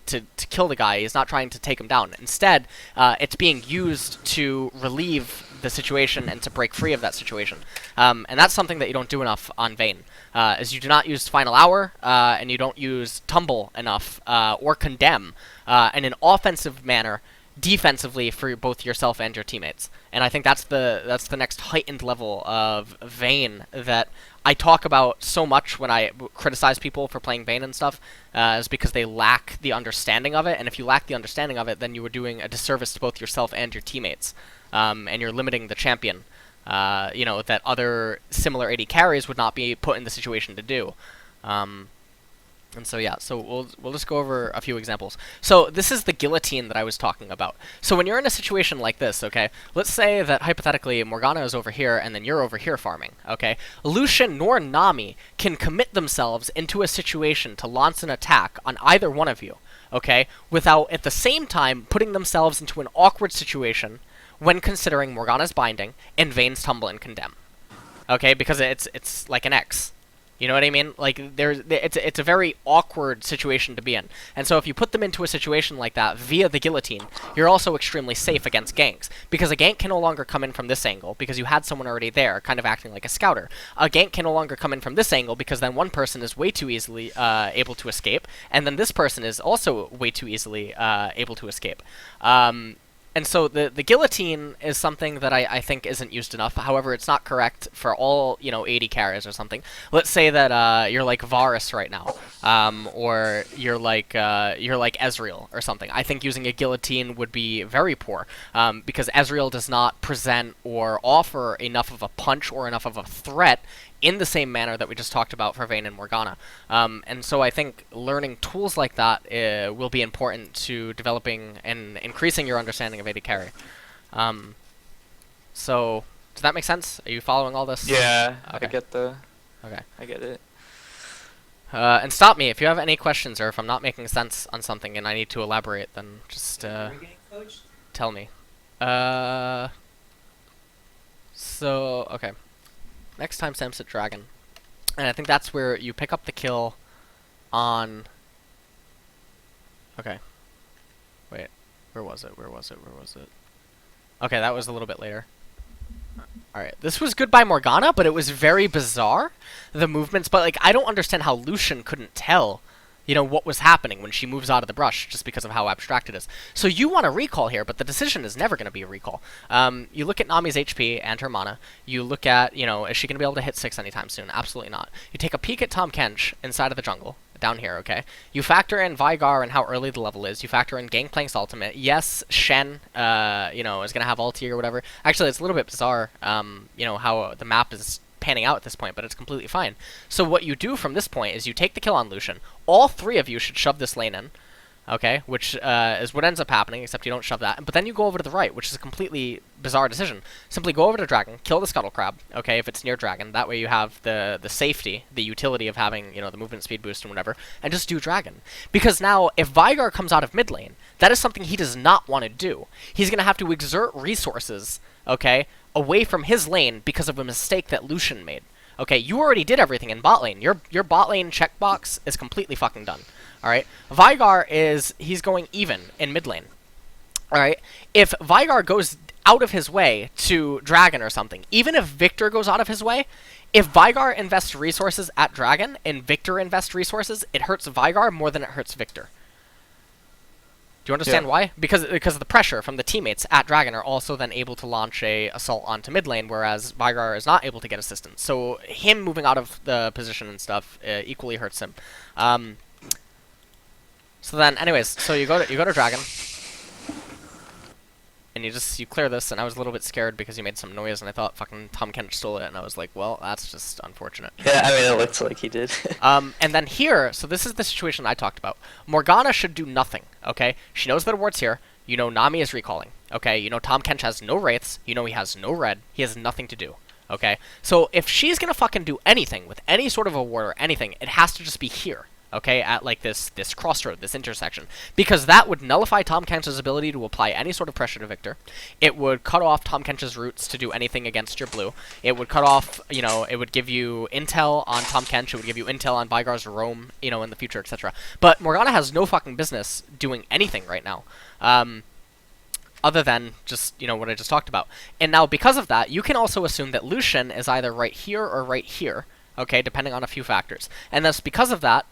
Speaker 2: kill the guy, he's not trying to take him down. Instead, it's being used to relieve the situation and to break free of that situation. And that's something that you don't do enough on Vayne, is you do not use Final Hour, and you don't use Tumble enough, or Condemn, in an offensive manner, defensively for both yourself and your teammates. And I think that's the next heightened level of Vayne that I talk about so much when I criticize people for playing Vayne and stuff, is because they lack the understanding of it. And if you lack the understanding of it, then you are doing a disservice to both yourself and your teammates, and you're limiting the champion, that other similar AD carries would not be put in the situation to do. And so yeah, so we'll just go over a few examples. So this is the guillotine that I was talking about. So when you're in a situation like this, okay, let's say that hypothetically Morgana is over here and then you're over here farming, okay? Lucian nor Nami can commit themselves into a situation to launch an attack on either one of you, okay, without at the same time putting themselves into an awkward situation when considering Morgana's binding and Vayne's tumble and condemn, okay, because it's like an X. You know what I mean? Like, it's a very awkward situation to be in. And so if you put them into a situation like that via the guillotine, you're also extremely safe against ganks. Because a gank can no longer come in from this angle, because you had someone already there, kind of acting like a scouter. A gank can no longer come in from this angle, because then one person is way too easily able to escape, and then this person is also way too easily able to escape. And so the guillotine is something that I think isn't used enough. However, it's not correct for all, 80 carries or something. Let's say that you're like Varus right now, or you're like Ezreal or something. I think using a guillotine would be very poor, because Ezreal does not present or offer enough of a punch or enough of a threat in the same manner that we just talked about for Vayne and Morgana. And so I think learning tools like that will be important to developing and increasing your understanding of AD carry. So, does that make sense? Are you following all this?
Speaker 1: Yeah,
Speaker 2: Okay.
Speaker 1: I get it.
Speaker 2: And stop me if you have any questions or if I'm not making sense on something and I need to elaborate, then just
Speaker 3: Are you getting coached?
Speaker 2: tell me. So, okay. Next time Sam's at Dragon. And I think that's where you pick up the kill on... Okay. Wait. Where was it? Okay, that was a little bit later. Alright, this was good by Morgana, but it was very bizarre, the movements. But, like, I don't understand how Lucian couldn't tell, what was happening when she moves out of the brush, just because of how abstract it is. So you want to recall here, but the decision is never going to be a recall. You look at Nami's HP and her mana. You look at, is she going to be able to hit 6 anytime soon? Absolutely not. You take a peek at Tahm Kench inside of the jungle, down here, okay? You factor in Veigar and how early the level is. You factor in Gangplank's ultimate. Yes, Shen, is going to have ulti or whatever. Actually, it's a little bit bizarre, how the map is panning out at this point, but it's completely fine. So what you do from this point is you take the kill on Lucian. All three of you should shove this lane in, okay? Which is what ends up happening, except you don't shove that. But then you go over to the right, which is a completely bizarre decision. Simply go over to Dragon, kill the Scuttle Crab, okay, if it's near Dragon. That way you have the safety, the utility of having, the movement speed boost and whatever, and just do Dragon. Because now, if Veigar comes out of mid lane, that is something he does not want to do. He's going to have to exert resources, okay, away from his lane because of a mistake that Lucian made. Okay, you already did everything in bot lane. Your bot lane checkbox is completely fucking done. Alright? Veigar he's going even in mid lane. Alright? If Veigar goes out of his way to Dragon or something, even if Victor goes out of his way, if Veigar invests resources at Dragon and Victor invests resources, it hurts Veigar more than it hurts Victor. you understand why? Because of the pressure from the teammates at Dragon are also then able to launch a assault onto mid lane, whereas Vygar is not able to get assistance. So him moving out of the position and stuff equally hurts him. So then, anyways, so you go to Dragon, and you clear this, and I was a little bit scared because you made some noise, and I thought fucking Tom Kent stole it, and I was like, well, that's just unfortunate.
Speaker 1: Yeah, I mean, it looked like he did.
Speaker 2: And then here, so this is the situation I talked about. Morgana should do nothing, okay? She knows that a ward's here. You know Nami is recalling, okay? You know Tom Kench has no wraiths. You know he has no red. He has nothing to do, okay? So if she's gonna fucking do anything with any sort of a ward or anything, it has to just be here. Okay, at like this crossroad, this intersection, because that would nullify Tom Kench's ability to apply any sort of pressure to Victor. It would cut off Tom Kench's roots to do anything against your blue. It would cut off, you know, it would give you intel on Tom Kench. It would give you intel on Vygar's roam, you know, in the future, etc. But Morgana has no fucking business doing anything right now, other than just, you know, what I just talked about. And now because of that, you can also assume that Lucian is either right here or right here. Okay, depending on a few factors. And thus, because of that,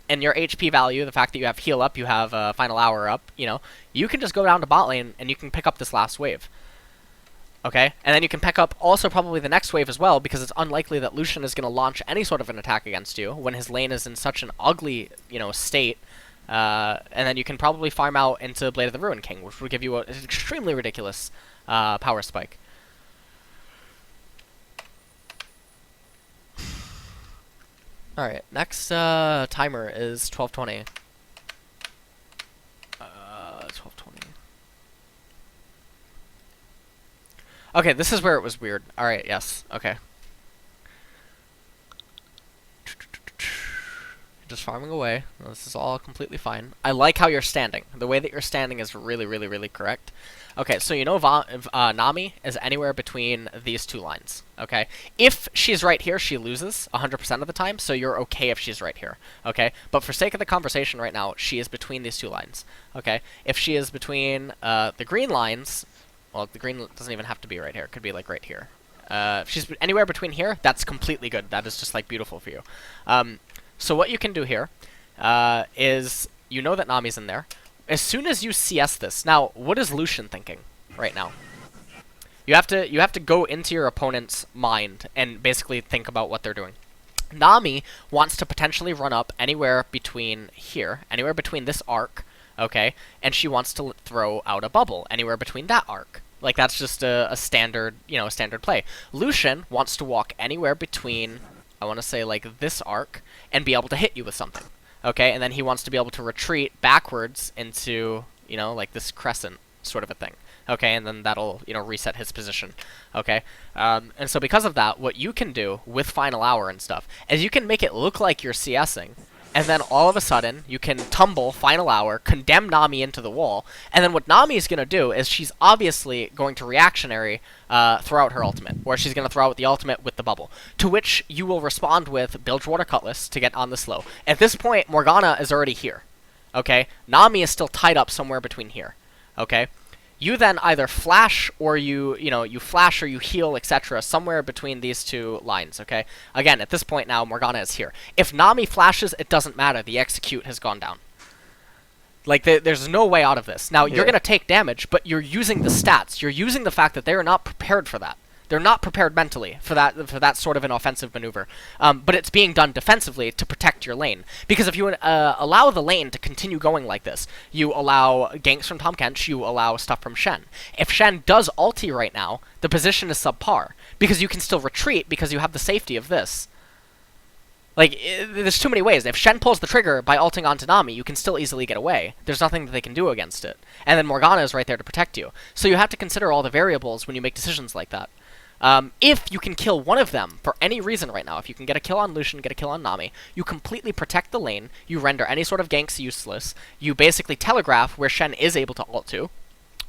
Speaker 2: and your HP value, the fact that you have heal up, you have final hour up, you know, you can just go down to bot lane and you can pick up this last wave. Okay, and then you can pick up also probably the next wave as well, because it's unlikely that Lucian is going to launch any sort of an attack against you when his lane is in such an ugly, you know, state. And then you can probably farm out into Blade of the Ruin King, which would give you an extremely ridiculous power spike. Alright, next timer is 12:20. 12:20. Okay, this is where it was weird. Alright, yes, okay. Just farming away. This is all completely fine. I like how you're standing. The way that you're standing is really, really, really correct. Okay, so you know Nami is anywhere between these two lines, okay? If she's right here, she loses 100% of the time, so you're okay if she's right here, okay? But for sake of the conversation right now, she is between these two lines, okay? If she is between the green lines, well, the green doesn't even have to be right here. It could be, like, right here. If she's anywhere between here, that's completely good. That is just, like, beautiful for you. So what you can do here is, you know that Nami's in there. As soon as you CS this, now what is Lucian thinking right now? You have to go into your opponent's mind and basically think about what they're doing. Nami wants to potentially run up anywhere between here, anywhere between this arc, okay, and she wants to throw out a bubble anywhere between that arc. Like that's just a standard, you know, standard play. Lucian wants to walk anywhere between, I want to say like this arc, and be able to hit you with something. Okay, and then he wants to be able to retreat backwards into, you know, like this crescent sort of a thing. Okay, and then that'll, you know, reset his position. Okay, and so because of that, what you can do with Final Hour and stuff is you can make it look like you're CSing, and then all of a sudden, you can tumble Final Hour, condemn Nami into the wall, and then what Nami is going to do is she's obviously going to reactionary throw out her ultimate, or she's going to throw out the ultimate with the bubble, to which you will respond with Bilgewater Cutlass to get on the slow. At this point, Morgana is already here, okay? Nami is still tied up somewhere between here, okay? You then either flash or you flash or you heal, etc. somewhere between these two lines, okay? Again, at this point now, Morgana is here. If Nami flashes, it doesn't matter. The execute has gone down. Like, there's no way out of this. Now, you're going to take damage, but you're using the stats. You're using the fact that they are not prepared for that. They're not prepared mentally for that sort of an offensive maneuver. But it's being done defensively to protect your lane. Because if you allow the lane to continue going like this, you allow ganks from Tahm Kench, you allow stuff from Shen. If Shen does ulti right now, the position is subpar. Because you can still retreat because you have the safety of this. Like, there's too many ways. If Shen pulls the trigger by ulting onto Nami, you can still easily get away. There's nothing that they can do against it. And then Morgana is right there to protect you. So you have to consider all the variables when you make decisions like that. If you can kill one of them for any reason right now, if you can get a kill on Lucian, get a kill on Nami, you completely protect the lane, you render any sort of ganks useless, you basically telegraph where Shen is able to ult to,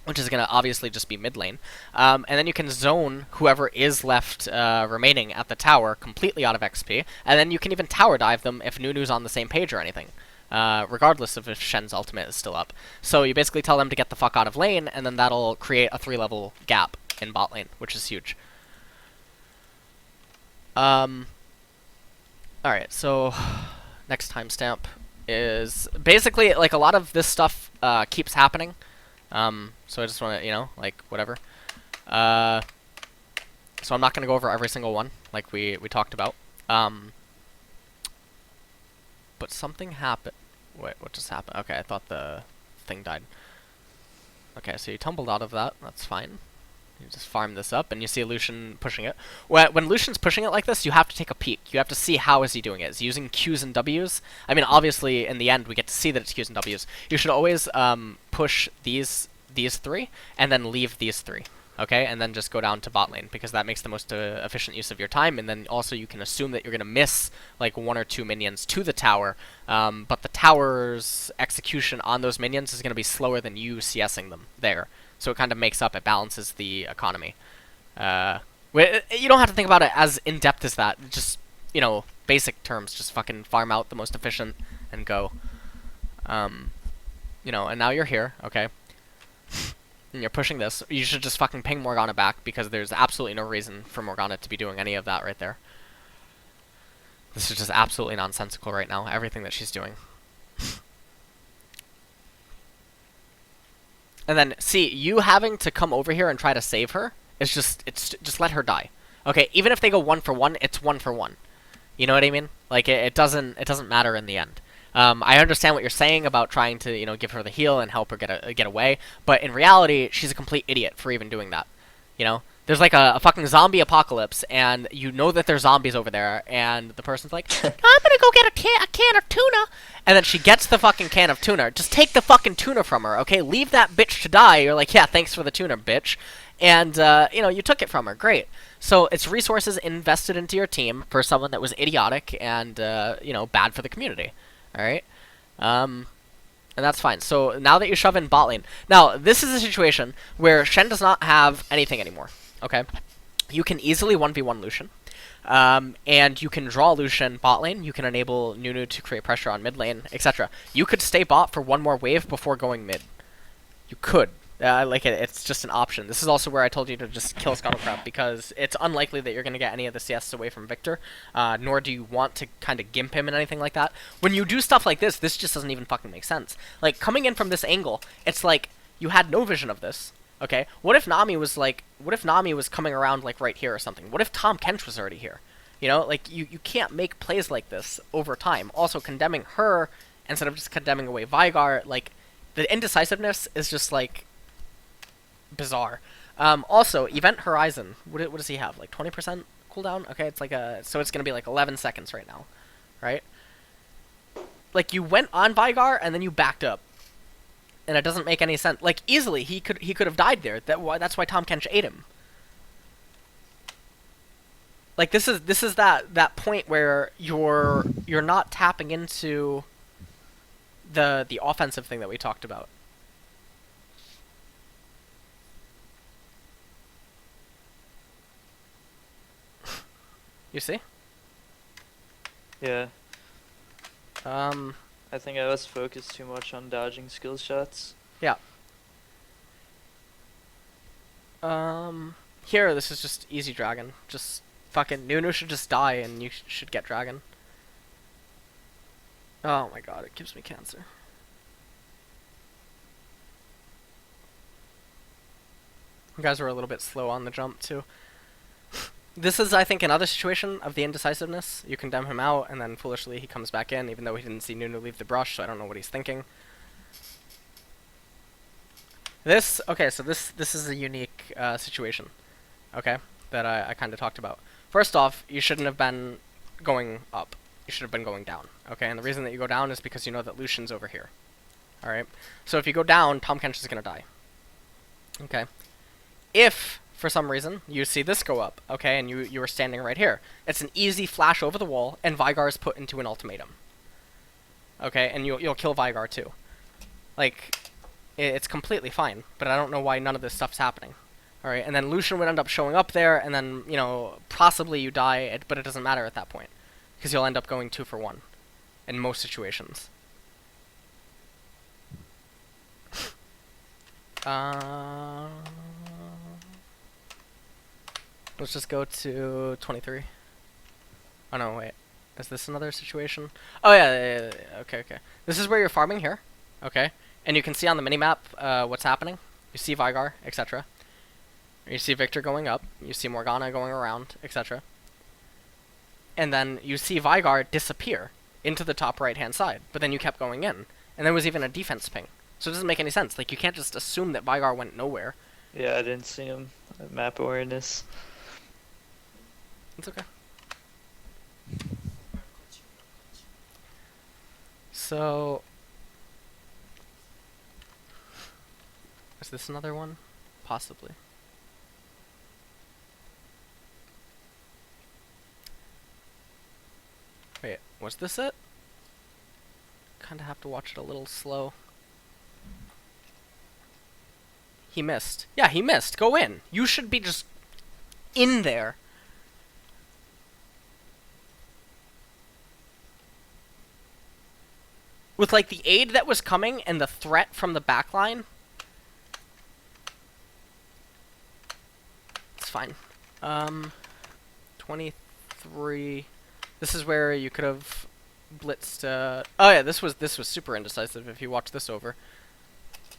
Speaker 2: which is going to obviously just be mid lane, and then you can zone whoever is left remaining at the tower completely out of XP, and then you can even tower dive them if Nunu's on the same page or anything. Regardless of if Shen's ultimate is still up. So you basically tell them to get the fuck out of lane, and then that'll create a 3-level gap in bot lane, which is huge. Alright, so next timestamp is basically like a lot of this stuff keeps happening. So I just want to, you know, like, whatever. So I'm not going to go over every single one, like we talked about. But something happened. Wait, what just happened? Okay, I thought the thing died. Okay, so you tumbled out of that. That's fine. You just farm this up, and you see Lucian pushing it. When Lucian's pushing it like this, you have to take a peek. You have to see how is he doing it. Is he using Qs and Ws? I mean, obviously, in the end, we get to see that it's Qs and Ws. You should always push these three, and then leave these three. Okay, and then just go down to bot lane, because that makes the most efficient use of your time, and then also you can assume that you're going to miss like 1 or 2 minions to the tower, but the tower's execution on those minions is going to be slower than you CSing them there. So it kind of makes up, it balances the economy. You don't have to think about it as in-depth as that, just, you know, basic terms, just fucking farm out the most efficient and go. You know, and now you're here, okay? And you're pushing this, you should just fucking ping Morgana back, because there's absolutely no reason for Morgana to be doing any of that right there. This is just absolutely nonsensical right now, everything that she's doing. And then, see, you having to come over here and try to save her, is just let her die. Okay, even if they go 1 for 1, it's 1 for 1. You know what I mean? Like, it doesn't matter in the end. I understand what you're saying about trying to, you know, give her the heal and help her get away, but in reality, she's a complete idiot for even doing that. You know, there's like a fucking zombie apocalypse, and you know that there's zombies over there, and the person's like, I'm gonna go get a can of tuna, and then she gets the fucking can of tuna. Just take the fucking tuna from her, okay? Leave that bitch to die. You're like, yeah, thanks for the tuna, bitch. And, you know, you took it from her. Great. So it's resources invested into your team for someone that was idiotic and, you know, bad for the community. Alright? And that's fine. So now that you shove in bot lane. Now, this is a situation where Shen does not have anything anymore. Okay? You can easily 1v1 Lucian. And you can draw Lucian bot lane. You can enable Nunu to create pressure on mid lane, etc. You could stay bot for 1 more wave before going mid. You could. It's just an option. This is also where I told you to just kill Scuttlecrab, because it's unlikely that you're going to get any of the CS away from Victor, nor do you want to kind of gimp him and anything like that. When you do stuff like this just doesn't even fucking make sense. Like, coming in from this angle, it's like, you had no vision of this, okay? What if Nami was coming around, like, right here or something? What if Tahm Kench was already here? You know, like, you can't make plays like this over time. Also, condemning her, instead of just condemning away Veigar, like, the indecisiveness is just, like, bizarre. Also, Event Horizon. What does he have? Like 20% cooldown? Okay, it's like so it's gonna be like 11 seconds right now, right? Like, you went on Veigar and then you backed up, and it doesn't make any sense. Like, easily he could have died there. That's why Tahm Kench ate him. Like, this is that point where you're not tapping into the offensive thing that we talked about. You see?
Speaker 1: Yeah.
Speaker 2: Um,
Speaker 1: I think I was focused too much on dodging skill shots.
Speaker 2: Yeah. Here, this is just easy dragon. Just fucking Nunu should just die and you should get dragon. Oh my god, it gives me cancer. You guys were a little bit slow on the jump, too. This is, I think, another situation of the indecisiveness. You condemn him out, and then foolishly he comes back in, even though he didn't see Nunu leave the brush, so I don't know what he's thinking. Okay, so this is a unique situation, okay, that I kind of talked about. First off, you shouldn't have been going up. You should have been going down, okay? And the reason that you go down is because you know that Lucian's over here, alright? So if you go down, Tahm Kench is going to die, okay? If for some reason you see this go up, okay, and you are standing right here, it's an easy flash over the wall, and Veigar is put into an ultimatum, okay, and you'll kill Veigar too. Like, it's completely fine, but I don't know why none of this stuff's happening. Alright, and then Lucian would end up showing up there, and then, you know, possibly you die, but it doesn't matter at that point, because you'll end up going 2 for 1 in most situations. Let's just go to 23. Oh no, wait. Is this another situation? Oh yeah, okay. This is where you're farming here, okay? And you can see on the minimap what's happening. You see Vygar, etc. You see Victor going up. You see Morgana going around, etc. And then you see Vygar disappear into the top right-hand side. But then you kept going in. And there was even a defense ping. So it doesn't make any sense. Like, you can't just assume that Vygar went nowhere.
Speaker 1: Yeah, I didn't see him. Map awareness.
Speaker 2: It's okay. So... is this another one? Possibly. Wait, was this it? Kinda have to watch it a little slow. He missed. Yeah, he missed. Go in. You should be just in there. With, like, the aid that was coming and the threat from the backline. It's fine. 23. This is where you could have blitzed. Oh yeah, this was super indecisive. If you watch this over,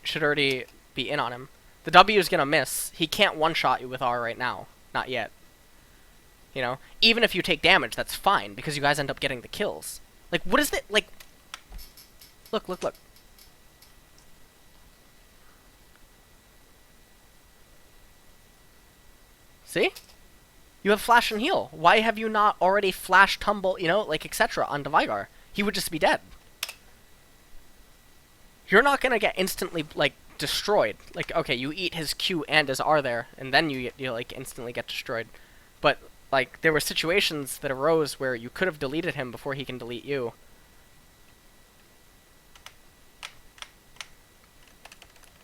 Speaker 2: should already be in on him. The W is gonna miss. He can't one-shot you with R right now. Not yet. You know, even if you take damage, that's fine because you guys end up getting the kills. Like, what is that? Like, look, look, look. See? You have flash and heal. Why have you not already flash, tumble, you know, like, etc. onto Vygar? He would just be dead. You're not gonna get instantly, like, destroyed. Like, okay, you eat his Q and his R there, and then you like, instantly get destroyed. But, like, there were situations that arose where you could have deleted him before he can delete you.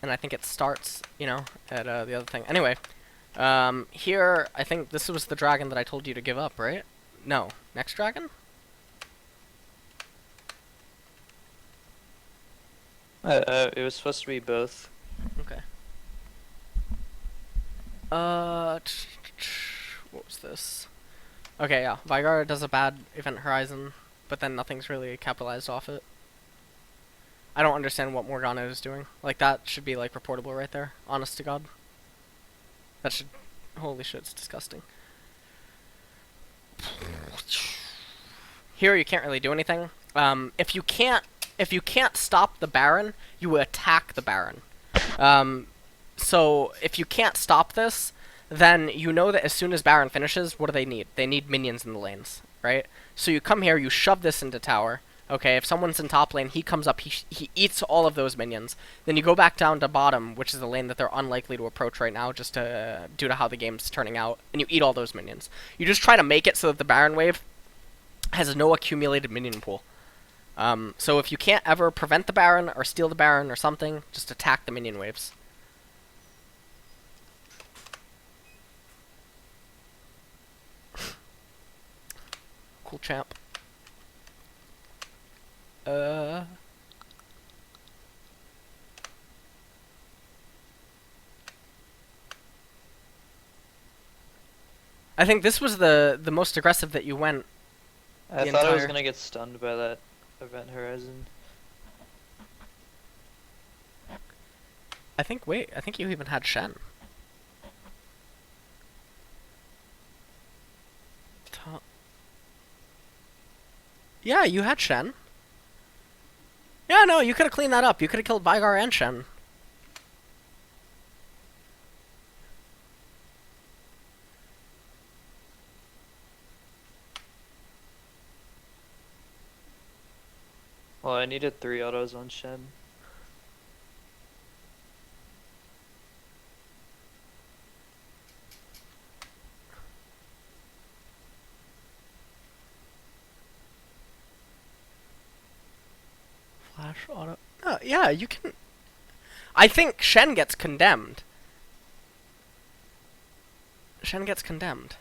Speaker 2: And I think it starts, you know, at the other thing. Anyway. Here, I think this was the dragon that I told you to give up, right? No. Next dragon?
Speaker 1: It was supposed to be both.
Speaker 2: Okay. What was this? Okay, yeah. Vygar does a bad Event Horizon, but then nothing's really capitalized off it. I don't understand what Morgana is doing. Like, that should be, like, reportable right there. Honest to God. That should... holy shit, it's disgusting. Here, you can't really do anything. If you can't stop the Baron, you attack the Baron. So, if you can't stop this, then you know that as soon as Baron finishes, what do they need? They need minions in the lanes, right? So you come here, you shove this into tower. Okay, if someone's in top lane, he comes up, he eats all of those minions. Then you go back down to bottom, which is the lane that they're unlikely to approach right now, just due to how the game's turning out, and you eat all those minions. You just try to make it so that the Baron wave has no accumulated minion pool. So if you can't ever prevent the Baron, or steal the Baron, or something, just attack the minion waves. Cool champ. I think this was the most aggressive that you went.
Speaker 1: I thought I was gonna get stunned by that Event Horizon.
Speaker 2: I think you even had Shen. Yeah, you had Shen. Yeah, no, you could have cleaned that up. You could have killed Vygar and Shen.
Speaker 1: Well, I needed 3 autos on Shen.
Speaker 2: Flash auto. Yeah, you can. I think Shen gets condemned. Shen gets condemned.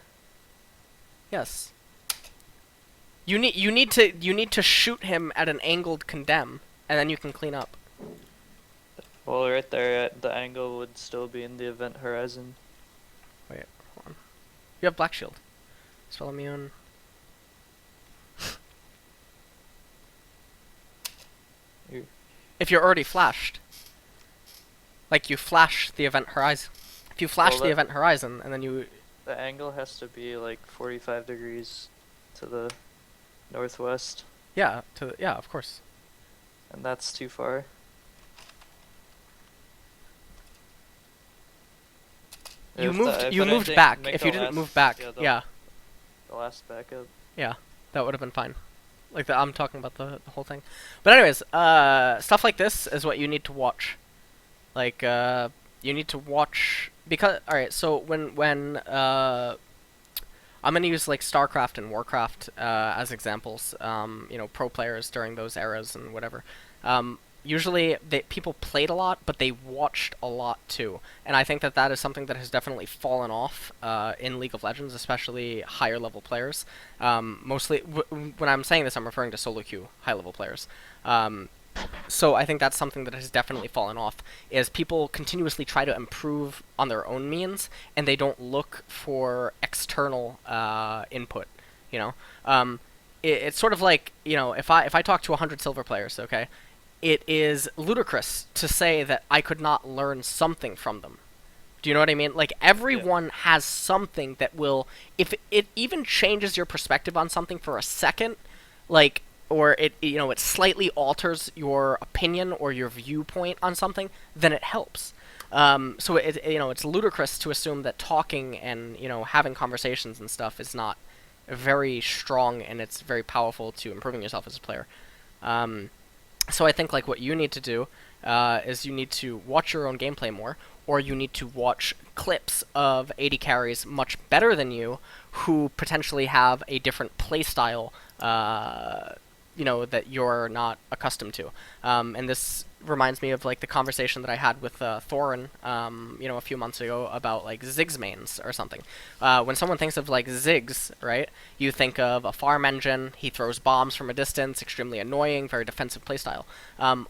Speaker 2: Yes. You need to shoot him at an angled condemn, and then you can clean up.
Speaker 1: Well, right there, the angle would still be in the Event Horizon.
Speaker 2: Wait, hold on. You have Black Shield. Spell immune. If you're already flashed. Like, you flash the event horizon. If you flash
Speaker 1: Well,
Speaker 2: the
Speaker 1: that-
Speaker 2: event horizon, and then you...
Speaker 1: The angle has to be like 45 degrees to the northwest,
Speaker 2: Yeah, yeah, of course.
Speaker 1: and that's too far.
Speaker 2: You
Speaker 1: If
Speaker 2: moved,
Speaker 1: the-
Speaker 2: you
Speaker 1: but I
Speaker 2: moved
Speaker 1: think
Speaker 2: back.
Speaker 1: make
Speaker 2: If
Speaker 1: the
Speaker 2: you didn't
Speaker 1: last-
Speaker 2: move back,
Speaker 1: yeah,
Speaker 2: yeah,
Speaker 1: the last backup.
Speaker 2: yeah, that would have been fine. Like, I'm talking about the whole thing. But anyways, stuff like this is what you need to watch. Like, you need to watch... Because, alright, so when I'm gonna use, like, StarCraft and Warcraft, as examples, you know, pro players during those eras and whatever. Usually, people played a lot, but they watched a lot, too. And I think that that is something that has definitely fallen off, in League of Legends, especially higher-level players. Mostly, when I'm saying this, I'm referring to solo queue, high-level players. So I think that's something that has definitely fallen off, is people continuously try to improve on their own means, and they don't look for external input, you know? It's sort of like, you know, if I talk to 100 silver players, okay, it is ludicrous to say that I could not learn something from them. Do you know what I mean? Like, everyone has something that will, if it even changes your perspective on something for a second, like, or it, you know, it slightly alters your opinion or your viewpoint on something, then it helps. So you know, it's ludicrous to assume that talking and, you know, having conversations and stuff is not very strong and it's very powerful to improving yourself as a player. So I think, like, what you need to do is you need to watch your own gameplay more, or you need to watch clips of AD carries much better than you who potentially have a different playstyle, you know, that you're not accustomed to. And this reminds me of, like, the conversation that I had with Thorin, you know, a few months ago about, like, Ziggs mains or something. When someone thinks of, like, Ziggs, right, you think of a farm engine, he throws bombs from a distance, extremely annoying, very defensive playstyle.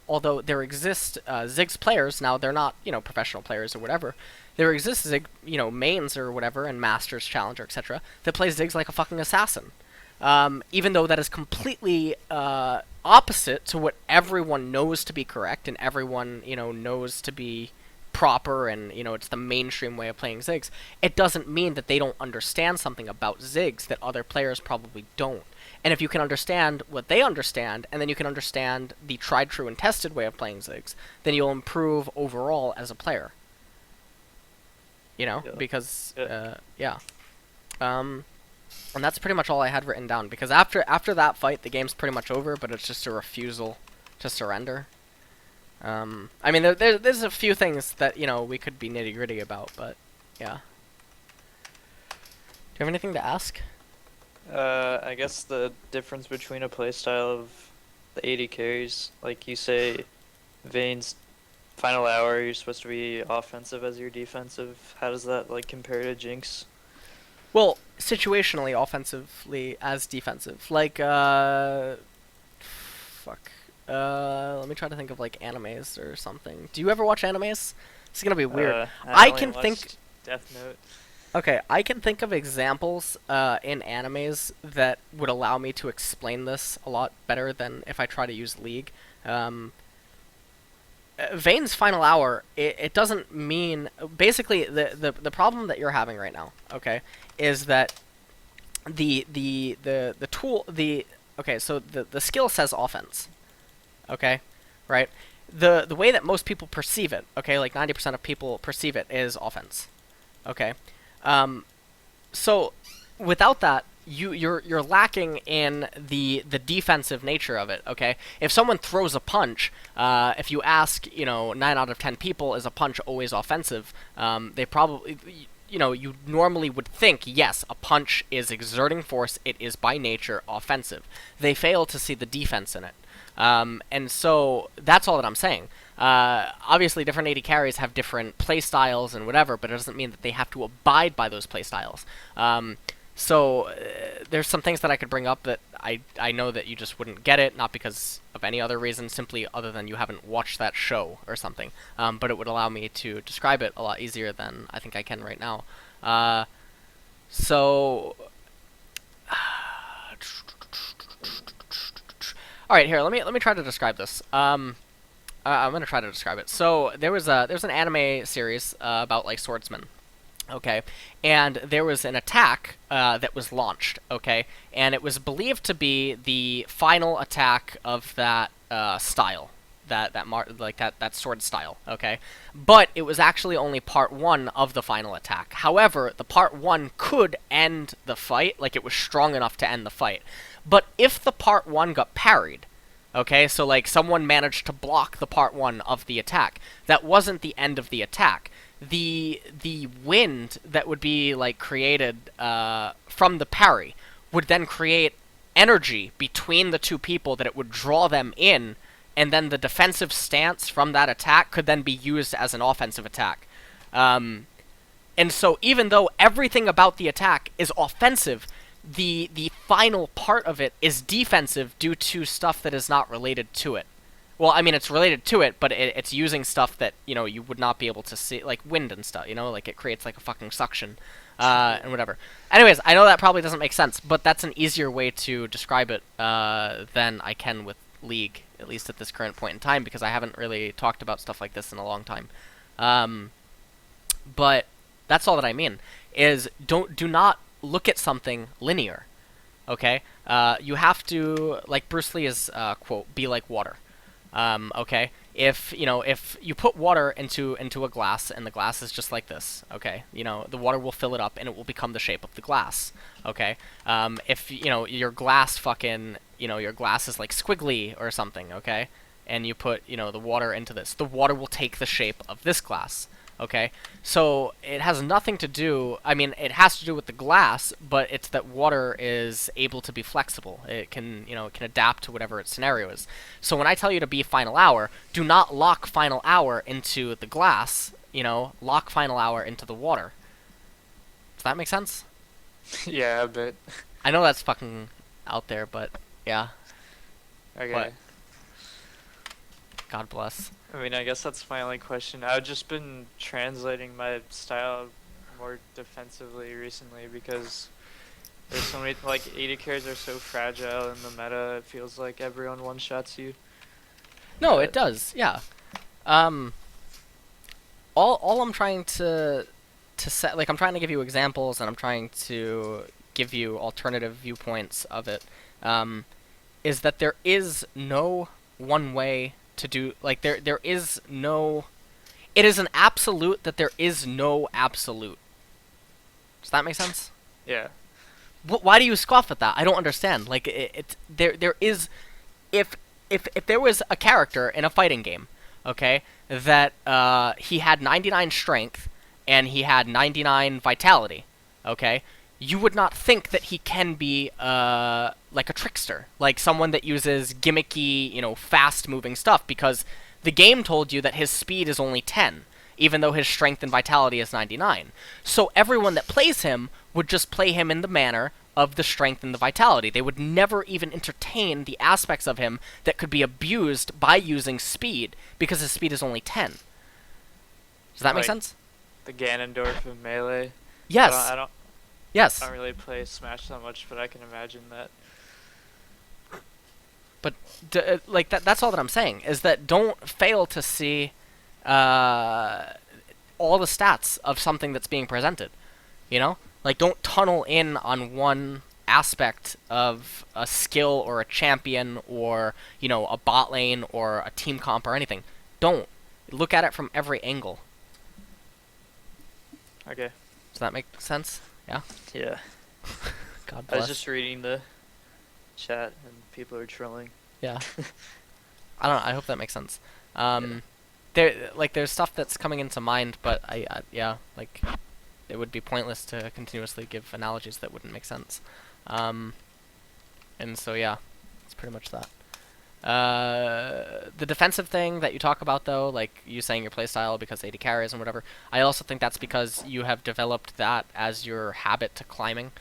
Speaker 2: Although there exist Ziggs players, now they're not, you know, professional players or whatever, there exists Zig, you know, mains or whatever, and Masters, Challenger, etc., that play Ziggs like a fucking assassin. Even though that is completely opposite to what everyone knows to be correct and everyone, you know, knows to be proper, and, you know, it's the mainstream way of playing Ziggs, it doesn't mean that they don't understand something about Ziggs that other players probably don't. And if you can understand what they understand, and then you can understand the tried, true, and tested way of playing Ziggs, then you'll improve overall as a player. You know?
Speaker 1: Yeah.
Speaker 2: Because,
Speaker 1: Yeah.
Speaker 2: yeah. And that's pretty much all I had written down, because after that fight, the game's pretty much over, but it's just a refusal to surrender. I mean, there's a few things that, you know, we could be nitty-gritty about, but, yeah. Do you have anything to ask?
Speaker 1: I guess the difference between a playstyle of the 80 carries, like you say, Vayne's final hour, you're supposed to be offensive as you're defensive. How does that, like, compare to Jinx?
Speaker 2: Well, situationally, offensively as defensive. Like, fuck. Let me try to think of, like, animes or something. Do you ever watch animes? It's gonna be weird. I
Speaker 1: only
Speaker 2: can think-
Speaker 1: watched Death Note.
Speaker 2: Okay, I can think of examples in animes that would allow me to explain this a lot better than if I try to use League. Vayne's final hour, it doesn't mean... Basically, the problem that you're having right now, okay, is that the tool... Okay, so the skill says offense, okay, right? The way that most people perceive it, okay, like 90% of people perceive it, is offense, okay? So without that, you're lacking in the defensive nature of it, okay? If someone throws a punch, if you ask, you know, 9 out of 10 people, is a punch always offensive? They probably, you know, you normally would think, yes, a punch is exerting force, it is by nature offensive. They fail to see the defense in it. And so that's all that I'm saying. Obviously, different AD carries have different play styles and whatever, but it doesn't mean that they have to abide by those play styles. So there's some things that I could bring up that I know that you just wouldn't get it, not because of any other reason, simply other than you haven't watched that show or something. But it would allow me to describe it a lot easier than I think I can right now. So... All right, here. Let me try to describe this. I'm gonna try to describe it. So there's an anime series about like swordsmen. Okay, and there was an attack that was launched. Okay, and it was believed to be the final attack of that style, that sword style. Okay, but it was actually only part one of the final attack. However, the part one could end the fight, like it was strong enough to end the fight. But if the part one got parried, okay, so like someone managed to block the part one of the attack, that wasn't the end of the attack. The wind that would be like created from the parry would then create energy between the two people that it would draw them in, and then the defensive stance from that attack could then be used as an offensive attack. And so even though everything about the attack is offensive, the final part of it is defensive due to stuff that is not related to it. Well, I mean, it's related to it, but it's using stuff that, you know, you would not be able to see, like wind and stuff, you know? Like, it creates, like, a fucking suction, and whatever. Anyways, I know that probably doesn't make sense, but that's an easier way to describe it than I can with League, at least at this current point in time, because I haven't really talked about stuff like this in a long time. But that's all that I mean, is do not look at something linear, okay? You have to, like Bruce Lee's quote, be like water. Okay, if you put water into a glass and the glass is just like this, okay, the water will fill it up and it will become the shape of the glass, okay. If your glass your glass is like squiggly or something, okay, and you put the water into this, the water will take the shape of this glass. Okay, so it has nothing to do, I mean, it has to do with the glass, but it's that water is able to be flexible. It can, it can adapt to whatever its scenario is. So when I tell you to be final hour, do not lock final hour into the glass, lock final hour into the water. Does that make sense?
Speaker 1: Yeah, a bit.
Speaker 2: I know that's fucking out there, but yeah.
Speaker 1: Okay.
Speaker 2: What? God bless.
Speaker 1: I mean, I guess that's my only question. I've just been translating my style more defensively recently because there's so many, like, AD carries are so fragile in the meta, it feels like everyone one-shots you.
Speaker 2: No, it does, yeah. All I'm trying to set, like, I'm trying to give you examples and I'm trying to give you alternative viewpoints of it, is that there is no one way to do, like, there is no, it is an absolute that there is no absolute. Does that make sense?
Speaker 1: Yeah.
Speaker 2: Why do you scoff at that? I don't understand. Like, there is, if there was a character in a fighting game, okay, that he had 99 strength and he had 99 vitality, okay, you would not think that he can be like a trickster, like someone that uses gimmicky, fast-moving stuff, because the game told you that his speed is only 10, even though his strength and vitality is 99. So everyone that plays him would just play him in the manner of the strength and the vitality. They would never even entertain the aspects of him that could be abused by using speed, because his speed is only 10. Does that make sense?
Speaker 1: The Ganondorf of Melee.
Speaker 2: Yes. Yes.
Speaker 1: I don't really play Smash that much, but I can imagine that.
Speaker 2: But like that's all that I'm saying, is that don't fail to see all the stats of something that's being presented. Like, don't tunnel in on one aspect of a skill or a champion or a bot lane or a team comp or anything. Don't look at it from every angle.
Speaker 1: Okay.
Speaker 2: Does that make sense? Yeah.
Speaker 1: Yeah.
Speaker 2: God
Speaker 1: I
Speaker 2: bless.
Speaker 1: was just reading the chat and people are trolling.
Speaker 2: Yeah. I don't know. I hope that makes sense.
Speaker 1: Yeah.
Speaker 2: There's stuff that's coming into mind, but like, it would be pointless to continuously give analogies that wouldn't make sense. And so yeah, it's pretty much that. The defensive thing that you talk about, though, like you saying your playstyle because AD carries and whatever, I also think that's because you have developed that as your habit to climbing,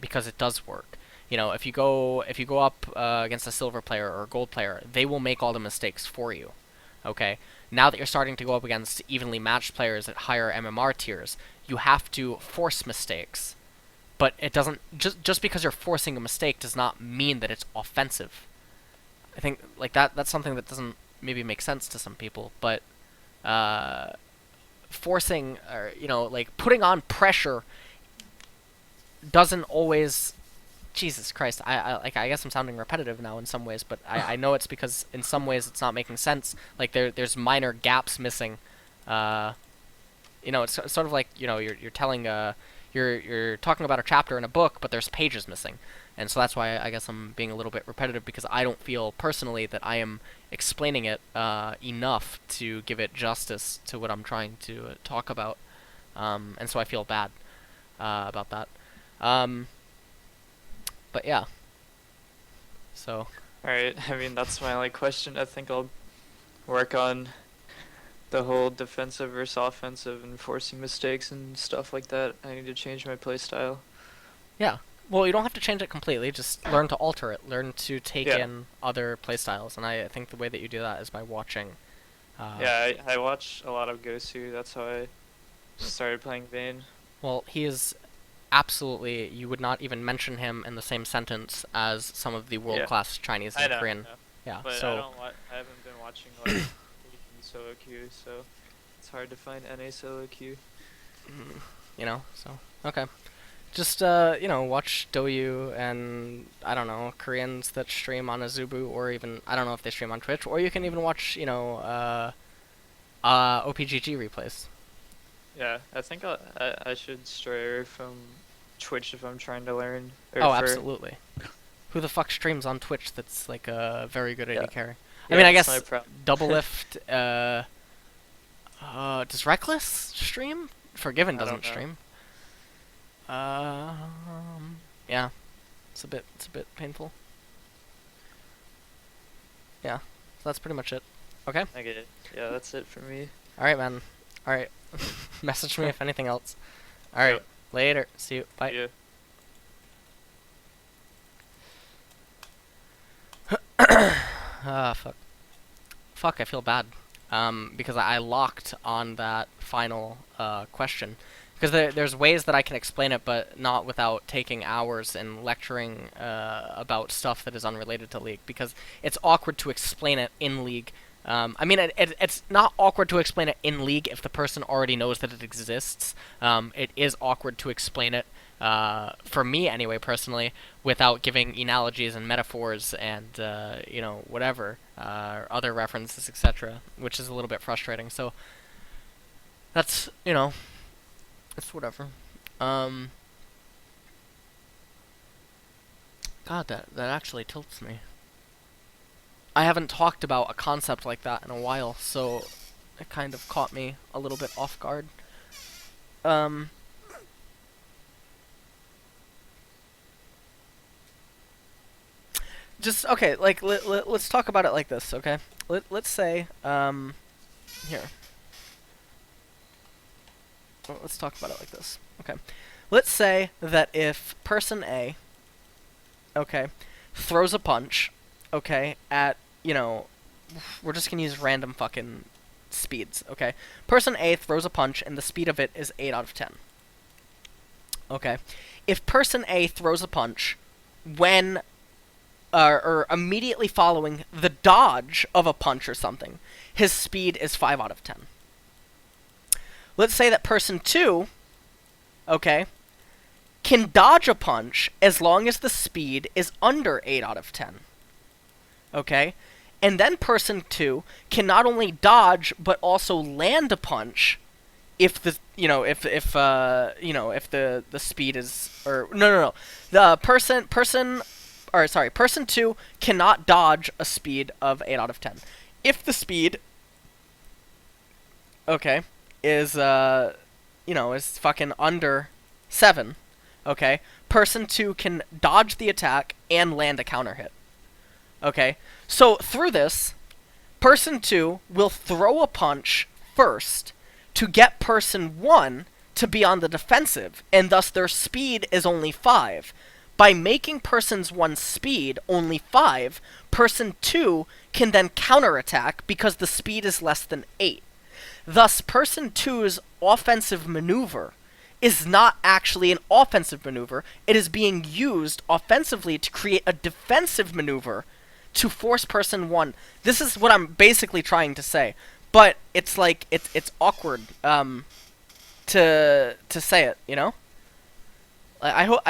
Speaker 2: because it does work. If you go up against a silver player or a gold player, they will make all the mistakes for you. Okay? Now that you're starting to go up against evenly matched players at higher MMR tiers, you have to force mistakes. But it doesn't, just because you're forcing a mistake does not mean that it's offensive. I think, like, that's something that doesn't maybe make sense to some people, but forcing, or like putting on pressure doesn't always. Jesus Christ, I guess I'm sounding repetitive now in some ways, but I know it's because in some ways it's not making sense. Like there's minor gaps missing. It's sort of like you're telling you're talking about a chapter in a book, but there's pages missing, and so that's why I guess I'm being a little bit repetitive, because I don't feel personally that I am explaining it enough to give it justice to what I'm trying to talk about, and so I feel bad about that. But yeah. So.
Speaker 1: Alright, I mean, that's my only question. I think I'll work on the whole defensive versus offensive and forcing mistakes and stuff like that. I need to change my playstyle.
Speaker 2: Yeah. Well, you don't have to change it completely. Just learn to alter it. Learn to take in other playstyles. And I think the way that you do that is by watching.
Speaker 1: Yeah, I watch a lot of Gosu. That's how I started playing Vayne.
Speaker 2: Well, he is absolutely, you would not even mention him in the same sentence as some of the world-class Chinese and Korean.
Speaker 1: Yeah, but
Speaker 2: so
Speaker 1: I haven't been watching like solo queue, so it's hard to find NA solo queue.
Speaker 2: So okay. Just watch Douyu and I don't know, Koreans that stream on Azubu, or even I don't know if they stream on Twitch, or you can even watch OPGG replays.
Speaker 1: Yeah, I think I should stray from Twitch if I'm trying to learn.
Speaker 2: Absolutely. Who the fuck streams on Twitch that's like a very good AD carry?
Speaker 1: Yeah,
Speaker 2: I mean, I guess Double Lift. Does Reckless stream? Forgiven doesn't stream. Yeah, it's a bit painful. Yeah, so that's pretty much it. Okay.
Speaker 1: I get it. Yeah, that's it for me.
Speaker 2: All right, man. All right. Message me if anything else. All right. Yep. Later. See you. Bye.
Speaker 1: Yeah.
Speaker 2: Fuck. Fuck, I feel bad. Because I locked on that final question. Because there's ways that I can explain it, but not without taking hours and lecturing about stuff that is unrelated to League. Because it's awkward to explain it in League. I mean, it's not awkward to explain it in League if the person already knows that it exists. It is awkward to explain it, for me anyway, personally, without giving analogies and metaphors and, whatever, other references, etc., which is a little bit frustrating. So, that's, it's whatever. God, that actually tilts me. I haven't talked about a concept like that in a while, so it kind of caught me a little bit off guard. Just, okay, like, let's talk about it like this, okay? Let's say, here. Well, let's talk about it like this, okay? Let's say that if person A, okay, throws a punch, okay, at, we're just gonna use random fucking speeds, okay? Person A throws a punch and the speed of it is 8 out of 10. Okay? If person A throws a punch when, or immediately following the dodge of a punch or something, his speed is 5 out of 10. Let's say that person 2, okay, can dodge a punch as long as the speed is under 8 out of 10. Okay? And then person 2 can not only dodge but also land a punch if the if the speed is, or no. The person 2 cannot dodge a speed of 8 out of 10. If the speed is is fucking under 7, okay? Person 2 can dodge the attack and land a counter hit. Okay, so through this, person 2 will throw a punch first to get person 1 to be on the defensive, and thus their speed is only 5. By making person's 1's speed only 5, person 2 can then counterattack because the speed is less than 8. Thus, person 2's offensive maneuver is not actually an offensive maneuver. It is being used offensively to create a defensive maneuver
Speaker 4: to force person 1. This is what I'm basically trying to say. But it's like it's awkward to say it, you know? I hope